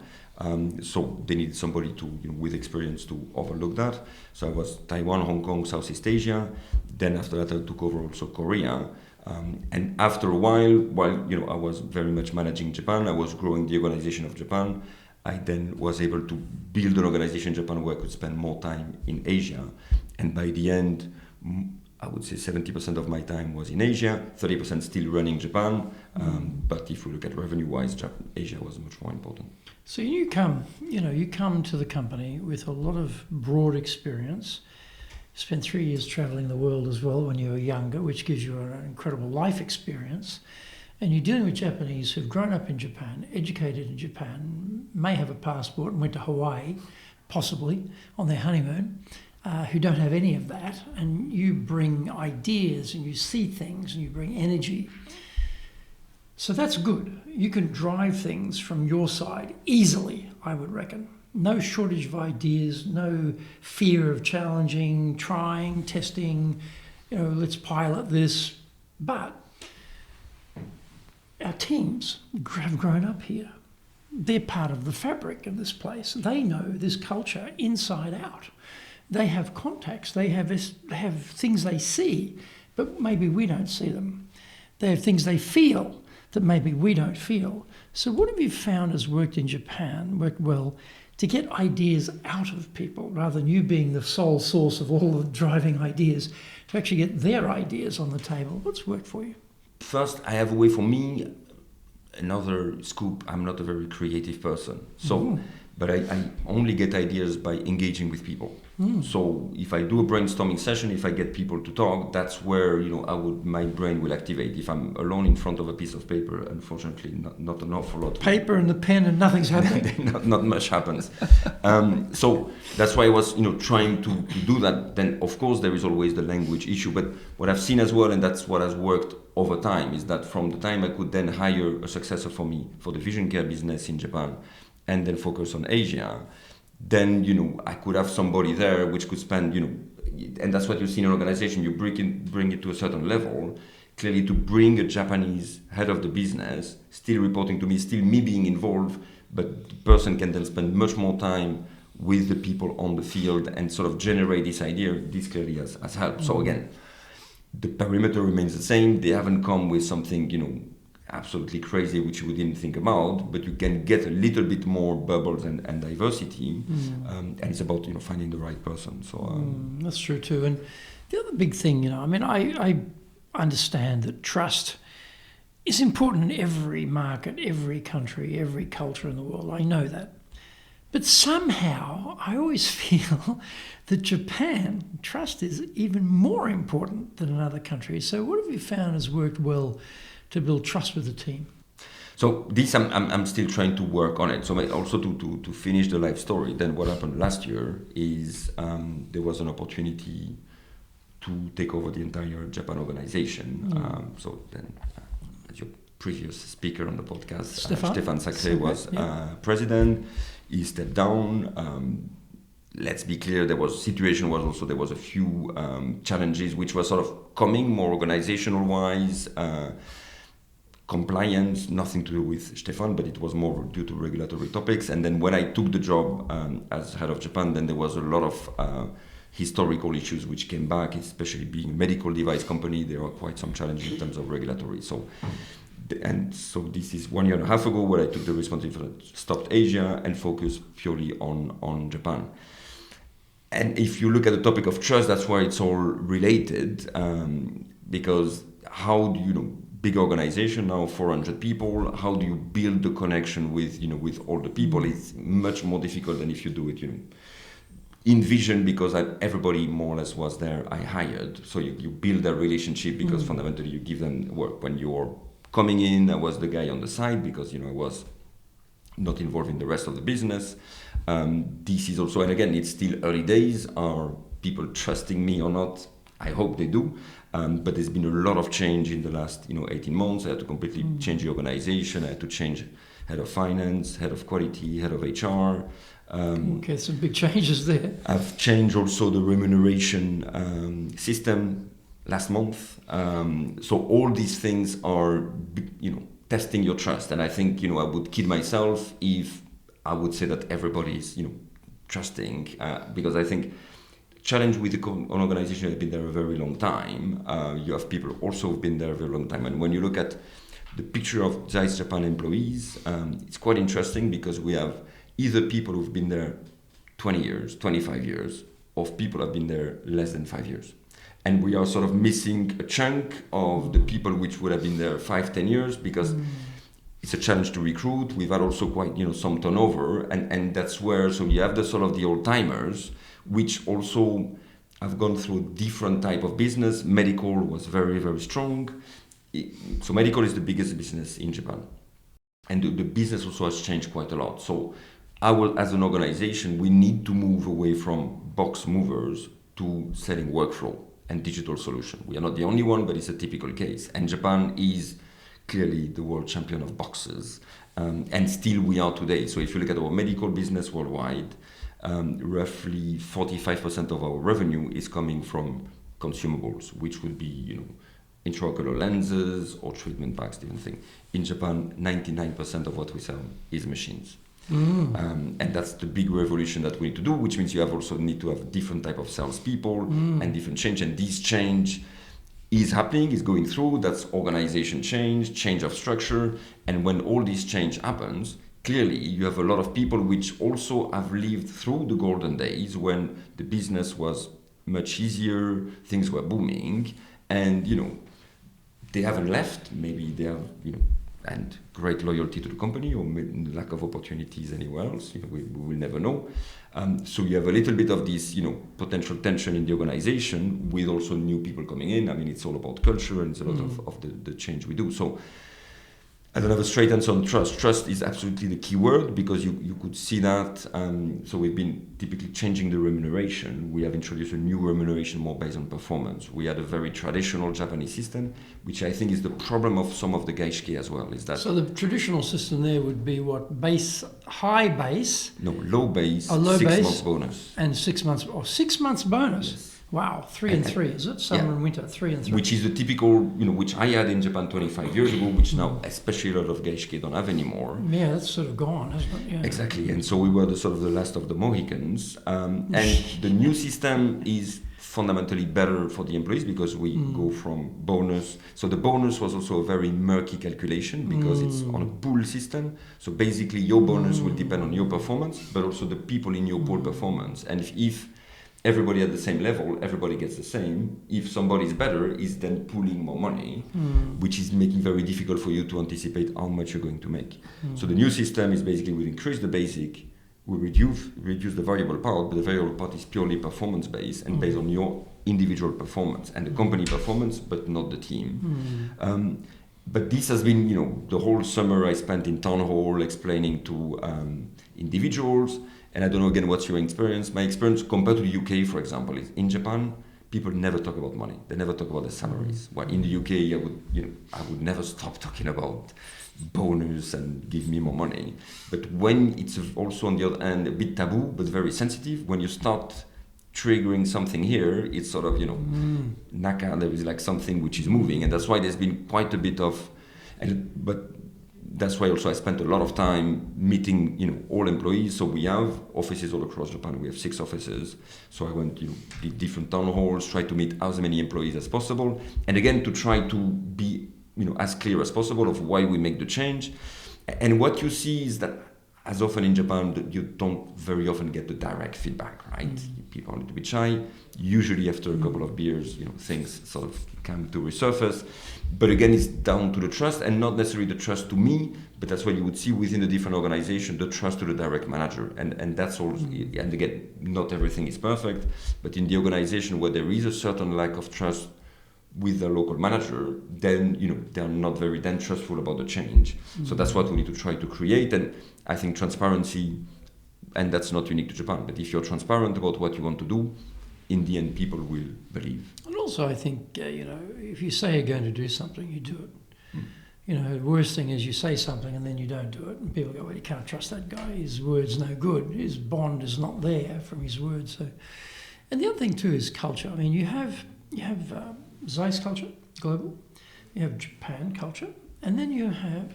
So they needed somebody with experience to overlook that. So I was Taiwan, Hong Kong, Southeast Asia. Then after that, I took over also Korea. And after a while I was very much managing Japan, I was growing the organization of Japan. I then was able to build an organization in Japan where I could spend more time in Asia. And by the end, I would say 70% of my time was in Asia, 30% still running Japan. But if we look at revenue-wise, Asia was much more important. So you come to the company with a lot of broad experience. You spent 3 years traveling the world as well when you were younger, which gives you an incredible life experience. And you're dealing with Japanese who've grown up in Japan, educated in Japan, may have a passport and went to Hawaii, possibly, on their honeymoon, who don't have any of that. And you bring ideas and you see things and you bring energy. So that's good. You can drive things from your side easily, I would reckon. No shortage of ideas, no fear of challenging, trying, testing, let's pilot this. But our teams have grown up here. They're part of the fabric of this place. They know this culture inside out. They have contacts, they have things they see, but maybe we don't see them. They have things they feel that maybe we don't feel. So what have you found has worked in Japan, worked well, to get ideas out of people, rather than you being the sole source of all the driving ideas, to actually get their ideas on the table? What's worked for you? First, I have a way for me, another scoop, I'm not a very creative person. But I only get ideas by engaging with people. So if I do a brainstorming session, if I get people to talk, that's where my brain will activate. If I'm alone in front of a piece of paper, unfortunately, not an awful lot. Paper and the pen and nothing's happening. not much happens. So that's why I was trying to do that. Then of course there is always the language issue. But what I've seen as well, and that's what has worked over time, is that from the time I could then hire a successor for me for the vision care business in Japan, and then focus on Asia, then I could have somebody there which could spend and that's what you see in an organization. You bring it to a certain level. Clearly, to bring a Japanese head of the business, still reporting to me, still me being involved, but the person can then spend much more time with the people on the field and sort of generate this idea. This clearly has helped. So again, the perimeter remains the same. They haven't come with something absolutely crazy which we didn't think about, but you can get a little bit more bubbles and diversity, and it's about finding the right person. So that's true too. And the other big thing, I understand that trust is important in every market, every country, every culture in the world. I know that. But somehow I always feel that Japan, trust is even more important than in other countries. So what have you found has worked well to build trust with the team? So this I'm still trying to work on it. So also to finish the life story, then what happened last year is there was an opportunity to take over the entire Japan organization. So then as your previous speaker on the podcast, Stefan Sacré was president. He stepped down. Let's be clear, there was a few challenges which were sort of coming more organizational wise. Compliance, nothing to do with Stefan, but it was more due to regulatory topics. And then when I took the job as head of Japan, then there was a lot of historical issues which came back, especially being a medical device company. There are quite some challenges in terms of regulatory. So this is 1.5 years ago where I took the responsibility for stopped Asia and focused purely on Japan. And if you look at the topic of trust, that's why it's all related, because how do big organization now, 400 people, how do you build the connection with all the people? It's much more difficult than if you do it, in Vision, because everybody more or less was there, I hired. So you build a relationship because fundamentally you give them work. When you're coming in, I was the guy on the side because, I was not involved in the rest of the business. This is also, and again, it's still early days. Are people trusting me or not? I hope they do. But there's been a lot of change in the last 18 months. I had to completely change the organization. I had to change head of finance, head of quality, head of HR. Okay, some big changes there. I've changed also the remuneration system last month. So all these things are, testing your trust. And I think, I would kid myself if I would say that everybody is, trusting, because I think challenge with an organization that has been there a very long time. You have people also who've been there a very long time. And when you look at the picture of Zeiss Japan employees, it's quite interesting because we have either people who've been there 20 years, 25 years, or people who have been there less than 5 years. And we are sort of missing a chunk of the people which would have been there 5-10 years because it's a challenge to recruit. We've had also quite, some turnover. And that's where, so you have the sort of the old timers, which also have gone through different type of business. Medical was very, very strong. So medical is the biggest business in Japan. And the business also has changed quite a lot. So as an organization, we need to move away from box movers to selling workflow and digital solution. We are not the only one, but it's a typical case. And Japan is clearly the world champion of boxes. And still we are today. So if you look at our medical business worldwide, roughly 45% of our revenue is coming from consumables, which would be, intraocular lenses or treatment bags, different thing. In Japan, 99% of what we sell is machines. And that's the big revolution that we need to do, which means you also need to have different type of salespeople and different change. And this change is happening, is going through. That's organization change of structure. And when all this change happens, clearly you have a lot of people which also have lived through the golden days when the business was much easier, things were booming, and they haven't left. Maybe they have and great loyalty to the company or lack of opportunities anywhere else. We will never know. So you have a little bit of this potential tension in the organization with also new people coming in. I mean, it's all about culture and it's a lot of the change we do. So I don't have a straight answer on trust. Trust is absolutely the key word because you could see that. So we've been typically changing the remuneration. We have introduced a new remuneration more based on performance. We had a very traditional Japanese system, which I think is the problem of some of the gaishke as well. Is that so the traditional system there would be what, high base? No, low base, low 6 base, months bonus. And 6 months, 6 months bonus? Yes. Wow, 3 and 3, is it? Summer and winter, 3 and 3. Which is the typical, which I had in Japan 25 years ago, which now, especially a lot of gaishke don't have anymore. Yeah, that's sort of gone, hasn't it? Yeah. Exactly, and so we were the sort of the last of the Mohicans. And the new system is fundamentally better for the employees because we go from bonus. So the bonus was also a very murky calculation because it's on a pool system. So basically your bonus will depend on your performance, but also the people in your pool performance. And if everybody at the same level, everybody gets the same. If somebody is better, is then pooling more money, which is making very difficult for you to anticipate how much you're going to make. So the new system is basically we increase the basic, we reduce the variable part, but the variable part is purely performance based and based on your individual performance and the company performance, but not the team. But this has been, the whole summer I spent in town hall explaining to individuals. And I don't know, again, what's your experience? My experience compared to the UK, for example, is in Japan, people never talk about money. They never talk about their salaries. Well, in the UK, I would never stop talking about bonus and give me more money. But when it's also on the other hand a bit taboo, but very sensitive, when you start triggering something here, it's sort of, naka, there is like something which is moving. And that's why there's been quite a bit of, but that's why also I spent a lot of time meeting, all employees. So we have offices all across Japan. We have 6 offices. So I went, did different town halls, tried to meet as many employees as possible. And again, to try to be, as clear as possible of why we make the change. And what you see is that as often in Japan, you don't very often get the direct feedback, right? People are a little bit shy. Usually after a couple of beers, things sort of come to resurface. But again, it's down to the trust, and not necessarily the trust to me, but that's what you would see within a different organization, the trust to the direct manager. And that's all, and again, not everything is perfect, but in the organization where there is a certain lack of trust with the local manager, then they're not very then trustful about the change. So that's what we need to try to create. And I think transparency, and that's not unique to Japan, but if you're transparent about what you want to do, in the end people will believe. And also I think if you say you're going to do something, you do it. The worst thing is you say something and then you don't do it, and people go, well, you can't trust that guy, his word's no good, his bond is not there from his word. So, and the other thing too is culture. I mean, you have Zeiss culture, global, you have Japan culture, and then you have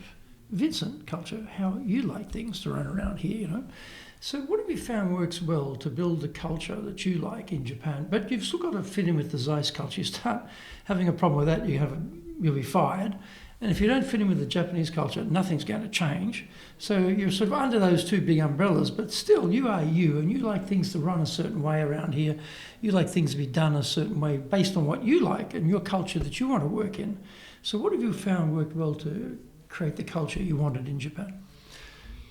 Vincent culture, how you like things to run around here, So what have you found works well to build the culture that you like in Japan? But you've still got to fit in with the Zeiss culture. You start having a problem with that, you'll be fired. And if you don't fit in with the Japanese culture, nothing's going to change. So you're sort of under those 2 big umbrellas, but still you are you, and you like things to run a certain way around here. You like things to be done a certain way based on what you like and your culture that you want to work in. So what have you found worked well to create the culture you wanted in Japan?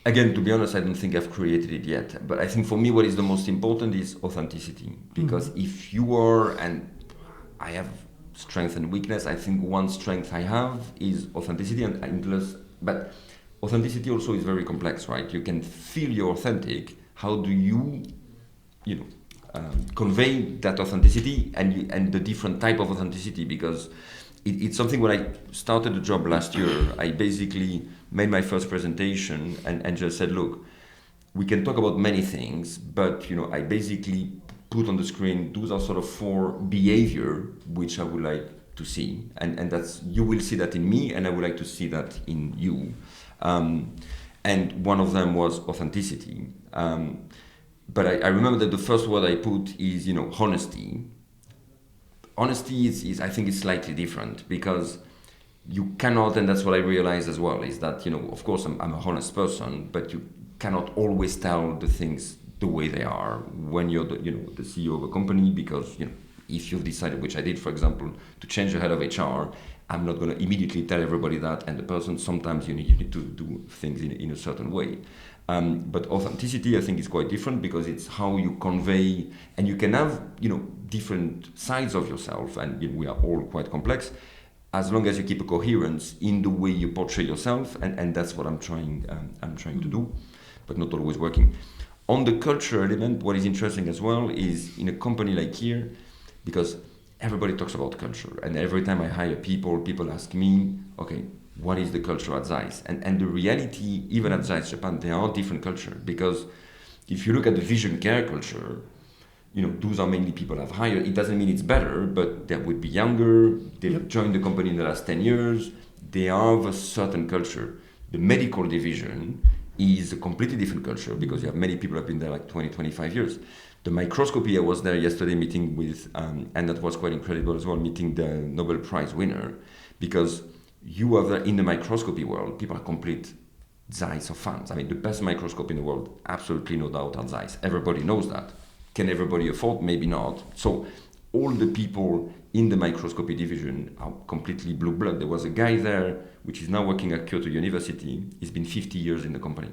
Again, to be honest, I don't think I've created it yet. But I think for me what is the most important is authenticity. Because if you are, and I have strength and weakness, I think one strength I have is authenticity, but authenticity also is very complex, right? You can feel you're authentic. How do you, convey that authenticity and the different type of authenticity? Because it's something when I started the job last year, I basically made my first presentation and just said, look, we can talk about many things, but I basically put on the screen, those are sort of 4 behavior which I would like to see, and that's, you will see that in me, and I would like to see that in you. And one of them was authenticity. But I remember that the first word I put is, honesty. Honesty is I think it's slightly different, because you cannot, and that's what I realized as well, is that, of course I'm a honest person, but you cannot always tell the things the way they are when you're the CEO of a company, because if you've decided, which I did, for example, to change the head of HR, I'm not going to immediately tell everybody that, and the person, sometimes you need to do things in a certain way. But authenticity, I think, is quite different, because it's how you convey, and you can have different sides of yourself, and we are all quite complex, as long as you keep a coherence in the way you portray yourself, and that's what I'm trying to do, but not always working. On the culture element, what is interesting as well is in a company like here, because everybody talks about culture, and every time I hire people ask me, okay, what is the culture at Zeiss? And the reality, even at Zeiss Japan, there are different culture, because if you look at the vision care culture, those are mainly people I've hired. It doesn't mean it's better, but they would be younger, they've joined the company in the last 10 years, they have a certain culture. The medical division is a completely different culture, because you have many people who have been there like 20, 25 years. The microscopy, I was there yesterday meeting with, and that was quite incredible as well, meeting the Nobel Prize winner, because you are there in the microscopy world, people are complete Zeiss fans. I mean, the best microscope in the world, absolutely no doubt, at Zeiss. Everybody knows that. Can everybody afford? Maybe not. So all the people in the microscopy division are completely blue blood. There was a guy there, which is now working at Kyoto University. He's been 50 years in the company.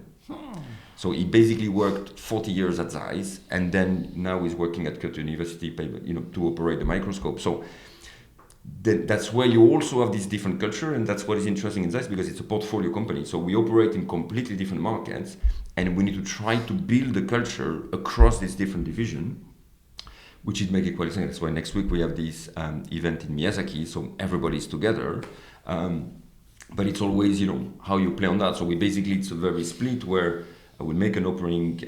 So he basically worked 40 years at Zeiss, and then now he's working at Kyoto University, to operate the microscope. So that's where you also have this different culture, and that's what is interesting in Zeiss, because it's a portfolio company. So we operate in completely different markets, and we need to try to build a culture across this different division, which is making quite exciting. That's why next week we have this event in Miyazaki, so everybody's together. But it's always, how you play on that. So it's a very split, where I will make an opening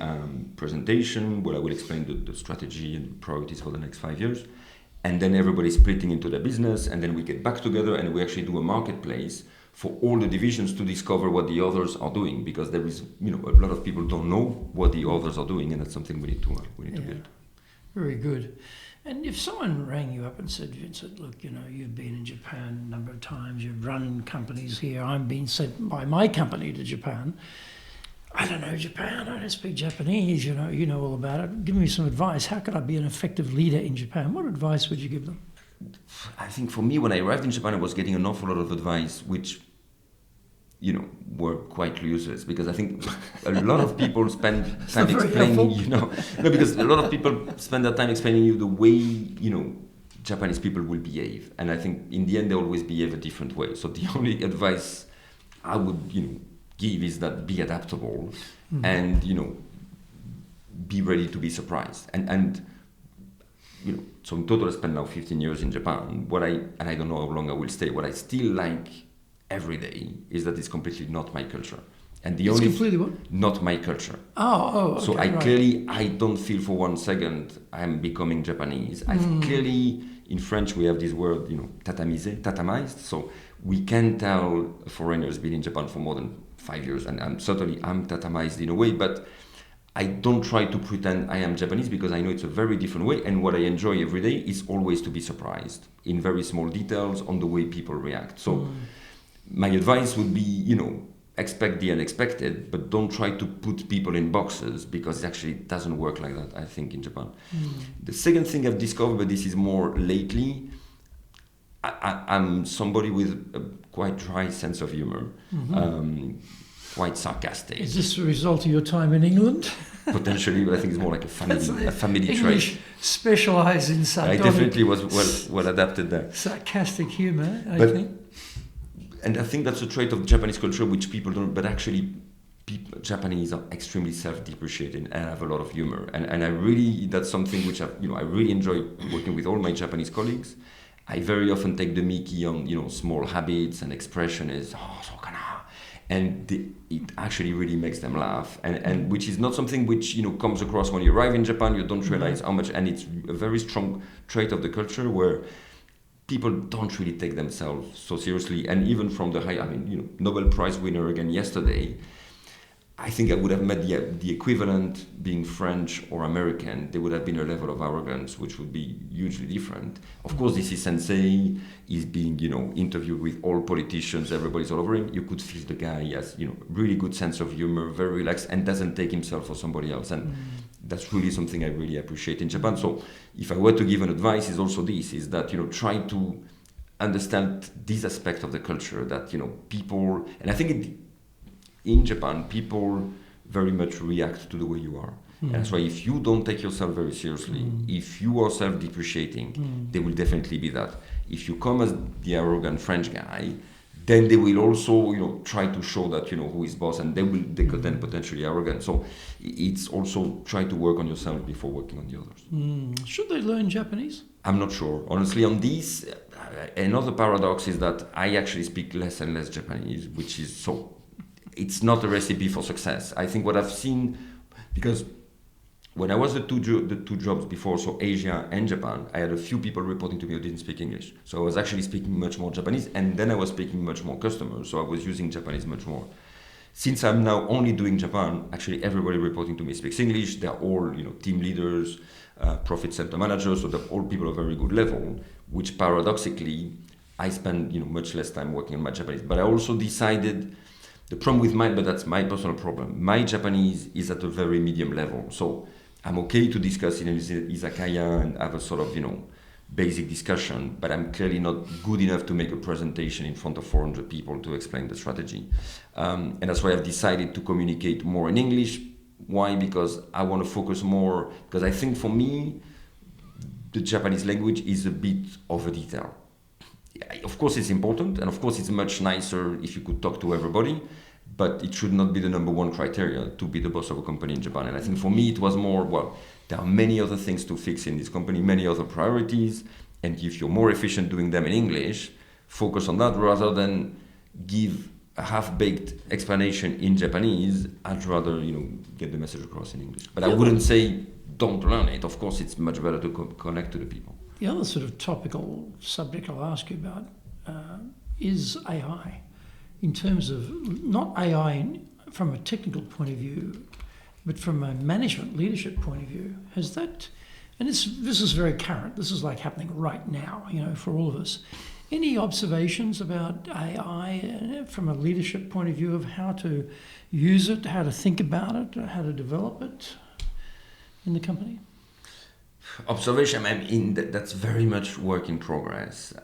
presentation where I will explain the strategy and priorities for the next 5 years. And then everybody's splitting into their business, and then we get back together and we actually do a marketplace for all the divisions to discover what the others are doing, because there is, a lot of people don't know what the others are doing, and that's something we need to build. Very good. And if someone rang you up and said, Vincent, look, you've been in Japan a number of times, you've run companies here, I'm being sent by my company to Japan. I don't know Japan, I don't speak Japanese, you know all about it. Give me some advice. How could I be an effective leader in Japan? What advice would you give them? I think for me, when I arrived in Japan, I was getting an awful lot of advice, which, were quite useless, because I think a lot of people spend time explaining, because a lot of people spend their time explaining you the way, Japanese people will behave. And I think in the end, they always behave a different way. So the only advice I would, give is that be adaptable and, be ready to be surprised. And so in total I spent now 15 years in Japan. And I don't know how long I will stay. What I still like every day is that it's completely not my culture. And it's completely what? Not my culture. Okay, so I don't feel for 1 second I'm becoming Japanese. I clearly, in French, we have this word, tatamized. So we can tell foreigners been in Japan for more than 5 years, and I'm tatamized in a way, but I don't try to pretend I am Japanese, because I know it's a very different way, and what I enjoy every day is always to be surprised in very small details on the way people react. So my advice would be, expect the unexpected, but don't try to put people in boxes, because it actually doesn't work like that, I think, in Japan. The second thing I've discovered, but this is more lately, I'm somebody with a quite dry sense of humor, quite sarcastic. Is this a result of your time in England? Potentially, but I think it's more like a family English trait. Specialise in sardonic. I definitely was well adapted there. Sarcastic humour, I think. And I think that's a trait of Japanese culture which people don't, but actually Japanese are extremely self-depreciating and have a lot of humor. And I really, that's something which I really enjoy working with all my Japanese colleagues. I very often take the mickey on, small habits and expression is, so kana. And it actually really makes them laugh. And which is not something which, comes across when you arrive in Japan, you don't realize how much, and it's a very strong trait of the culture where people don't really take themselves so seriously. And even from the Nobel Prize winner again yesterday, I think I would have met the equivalent being French or American. There would have been a level of arrogance which would be hugely different. Of course, this is sensei. He's being, interviewed with all politicians. Everybody's all over him. You could feel the guy has, really good sense of humor, very relaxed, and doesn't take himself for somebody else. And that's really something I really appreciate in Japan. So if I were to give an advice, is also this, is that, try to understand this aspect of the culture that, people, and I think in Japan, people very much react to the way you are. And that's why if you don't take yourself very seriously, if you are self-depreciating, they will definitely be that. If you come as the arrogant French guy, then they will also, try to show that, who is boss, and they could then potentially arrogant. So it's also try to work on yourself before working on the others. Should they learn Japanese? I'm not sure. Honestly, on this, another paradox is that I actually speak less and less Japanese, which is so... It's not a recipe for success. I think what I've seen, because when I was the two jobs before, so Asia and Japan, I had a few people reporting to me who didn't speak English. So I was actually speaking much more Japanese, and then I was speaking much more customers. So I was using Japanese much more. Since I'm now only doing Japan, actually everybody reporting to me speaks English. They're all, team leaders, profit center managers, so they're all people of very good level, which paradoxically, I spend, much less time working on my Japanese. But I also decided... The problem with mine, but that's my personal problem. My Japanese is at a very medium level. So I'm okay to discuss in an izakaya and have a sort of, basic discussion, but I'm clearly not good enough to make a presentation in front of 400 people to explain the strategy. And that's why I've decided to communicate more in English. Why? Because I want to focus more, because I think for me, the Japanese language is a bit over detail. Of course it's important, and of course it's much nicer if you could talk to everybody, but it should not be the number one criteria to be the boss of a company in Japan. And I think for me it was more, there are many other things to fix in this company, many other priorities, and if you're more efficient doing them in English, focus on that rather than give a half-baked explanation in Japanese. I'd rather, get the message across in English. But I wouldn't say don't learn it. Of course it's much better to connect to the people. The other sort of topical subject I'll ask you about is AI. in terms of not AI from a technical point of view, but from a management leadership point of view? Has that, and this is very current, this is like happening right now, for all of us. Any observations about AI from a leadership point of view of how to use it, how to think about it, how to develop it in the company? Observation, that's very much work in progress.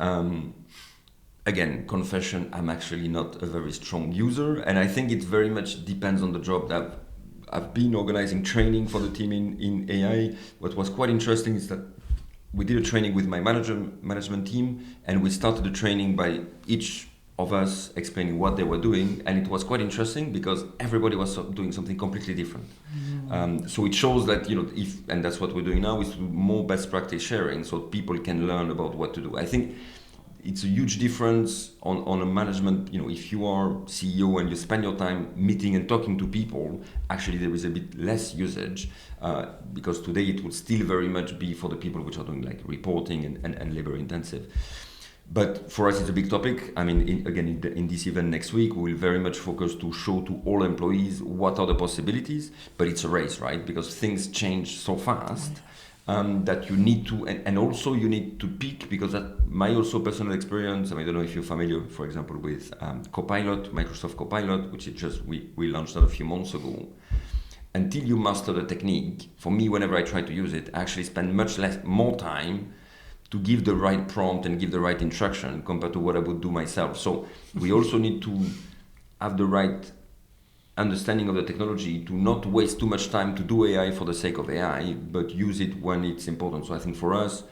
Again, confession, I'm actually not a very strong user, and I think it very much depends on the job that I've been organizing training for the team in AI. What was quite interesting is that we did a training with my management team, and we started the training by each of us explaining what they were doing, and it was quite interesting because everybody was doing something completely different. So it shows that and that's what we're doing now, is more best practice sharing, so people can learn about what to do. I think it's a huge difference on a management. If you are CEO and you spend your time meeting and talking to people, actually there is a bit less usage because today it would still very much be for the people which are doing like reporting and labor intensive. But for us, it's a big topic. In this event next week, we will very much focus to show to all employees what are the possibilities. But it's a race, right? Because things change so fast. That you need to, and also you need to peak, because that my also personal experience, I don't know if you're familiar, for example, with Copilot, Microsoft Copilot, which we launched that a few months ago. Until you master the technique, for me, whenever I try to use it, I actually spend more time to give the right prompt and give the right instruction compared to what I would do myself. So we also need to have the right understanding of the technology to not waste too much time to do AI for the sake of AI, but use it when it's important. So I think for us,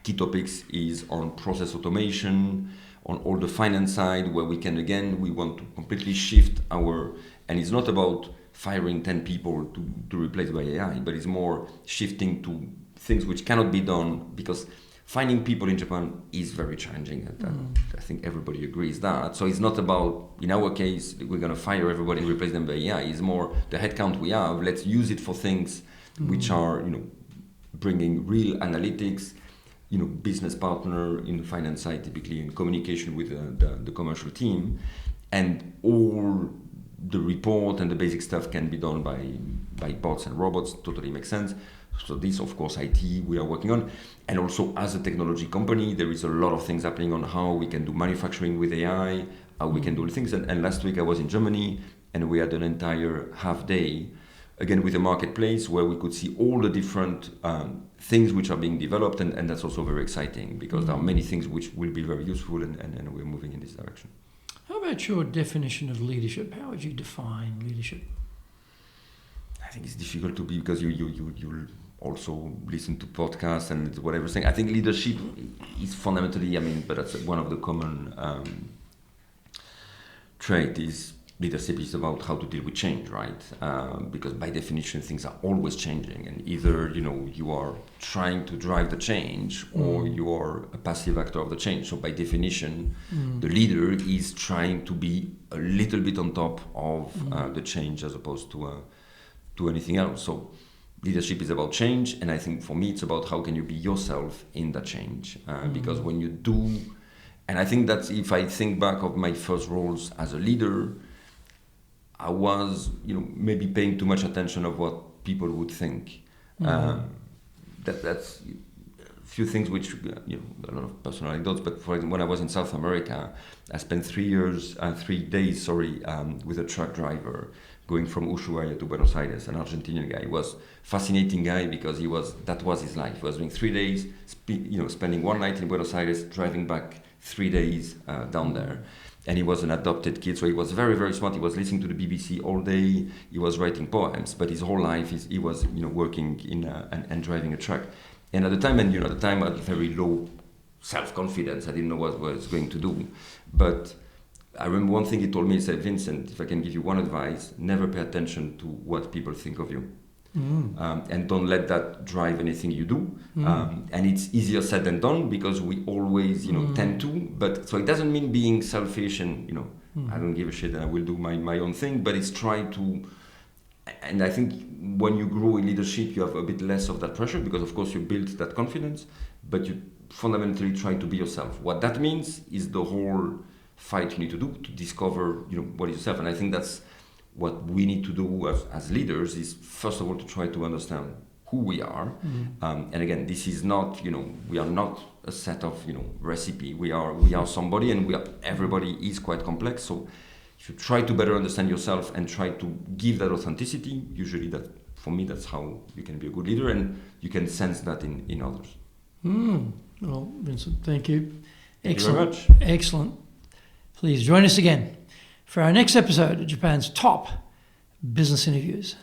key topics is on process automation, on all the finance side, where we want to completely shift and it's not about firing 10 people to replace by AI, but it's more shifting to things which cannot be done, because finding people in Japan is very challenging. I think everybody agrees that. So it's not about, in our case, we're going to fire everybody and replace them by AI. It's more the headcount we have. Let's use it for things which are, bringing real analytics, business partner in the finance side, typically in communication with the commercial team, and all the report and the basic stuff can be done by bots and robots. Totally makes sense. So this, of course, IT we are working on. And also as a technology company, there is a lot of things happening on how we can do manufacturing with AI, how we can do things. And last week I was in Germany, and we had an entire half day, again, with a marketplace where we could see all the different things which are being developed. And that's also very exciting, because there are many things which will be very useful, and we're moving in this direction. How about your definition of leadership? How would you define leadership? I think it's difficult to be, because you also listen to podcasts and whatever thing. I think leadership is fundamentally, but that's one of the common trait is leadership is about how to deal with change, right? Because by definition, things are always changing, and either you are trying to drive the change or you are a passive actor of the change. So by definition, the leader is trying to be a little bit on top of the change as opposed to anything else. So leadership is about change, and I think for me it's about how can you be yourself in that change, because when you do, and I think that's, if I think back of my first roles as a leader, I was maybe paying too much attention of what people would think. That's a few things which a lot of personal anecdotes, but for example, when I was in South America, I spent 3 days with a truck driver going from Ushuaia to Buenos Aires, an Argentinian guy. He was a fascinating guy because that was his life. He was doing 3 days, spending one night in Buenos Aires, driving back 3 days down there. And he was an adopted kid, so he was very, very smart. He was listening to the BBC all day. He was writing poems, but his whole life he was working in and driving a truck. And at the time, I had very low self-confidence. I didn't know what I was going to do. But I remember one thing he told me. He said, "Vincent, if I can give you one advice, never pay attention to what people think of you. And don't let that drive anything you do." And it's easier said than done, because we always tend to. But so it doesn't mean being selfish and I don't give a shit and I will do my own thing. But it's trying to. And I think when you grow in leadership, you have a bit less of that pressure, because of course you build that confidence, but you fundamentally try to be yourself. What that means is the whole fight you need to do to discover, what is yourself. And I think that's what we need to do as leaders, is first of all to try to understand who we are. And again, this is not, we are not a set of, recipe. We are somebody, and everybody is quite complex. So if you try to better understand yourself and try to give that authenticity, usually for me, that's how you can be a good leader, and you can sense that in others. Well, Vincent, thank you. Excellent. Thank you very much. Excellent. Please join us again for our next episode of Japan's top business interviews.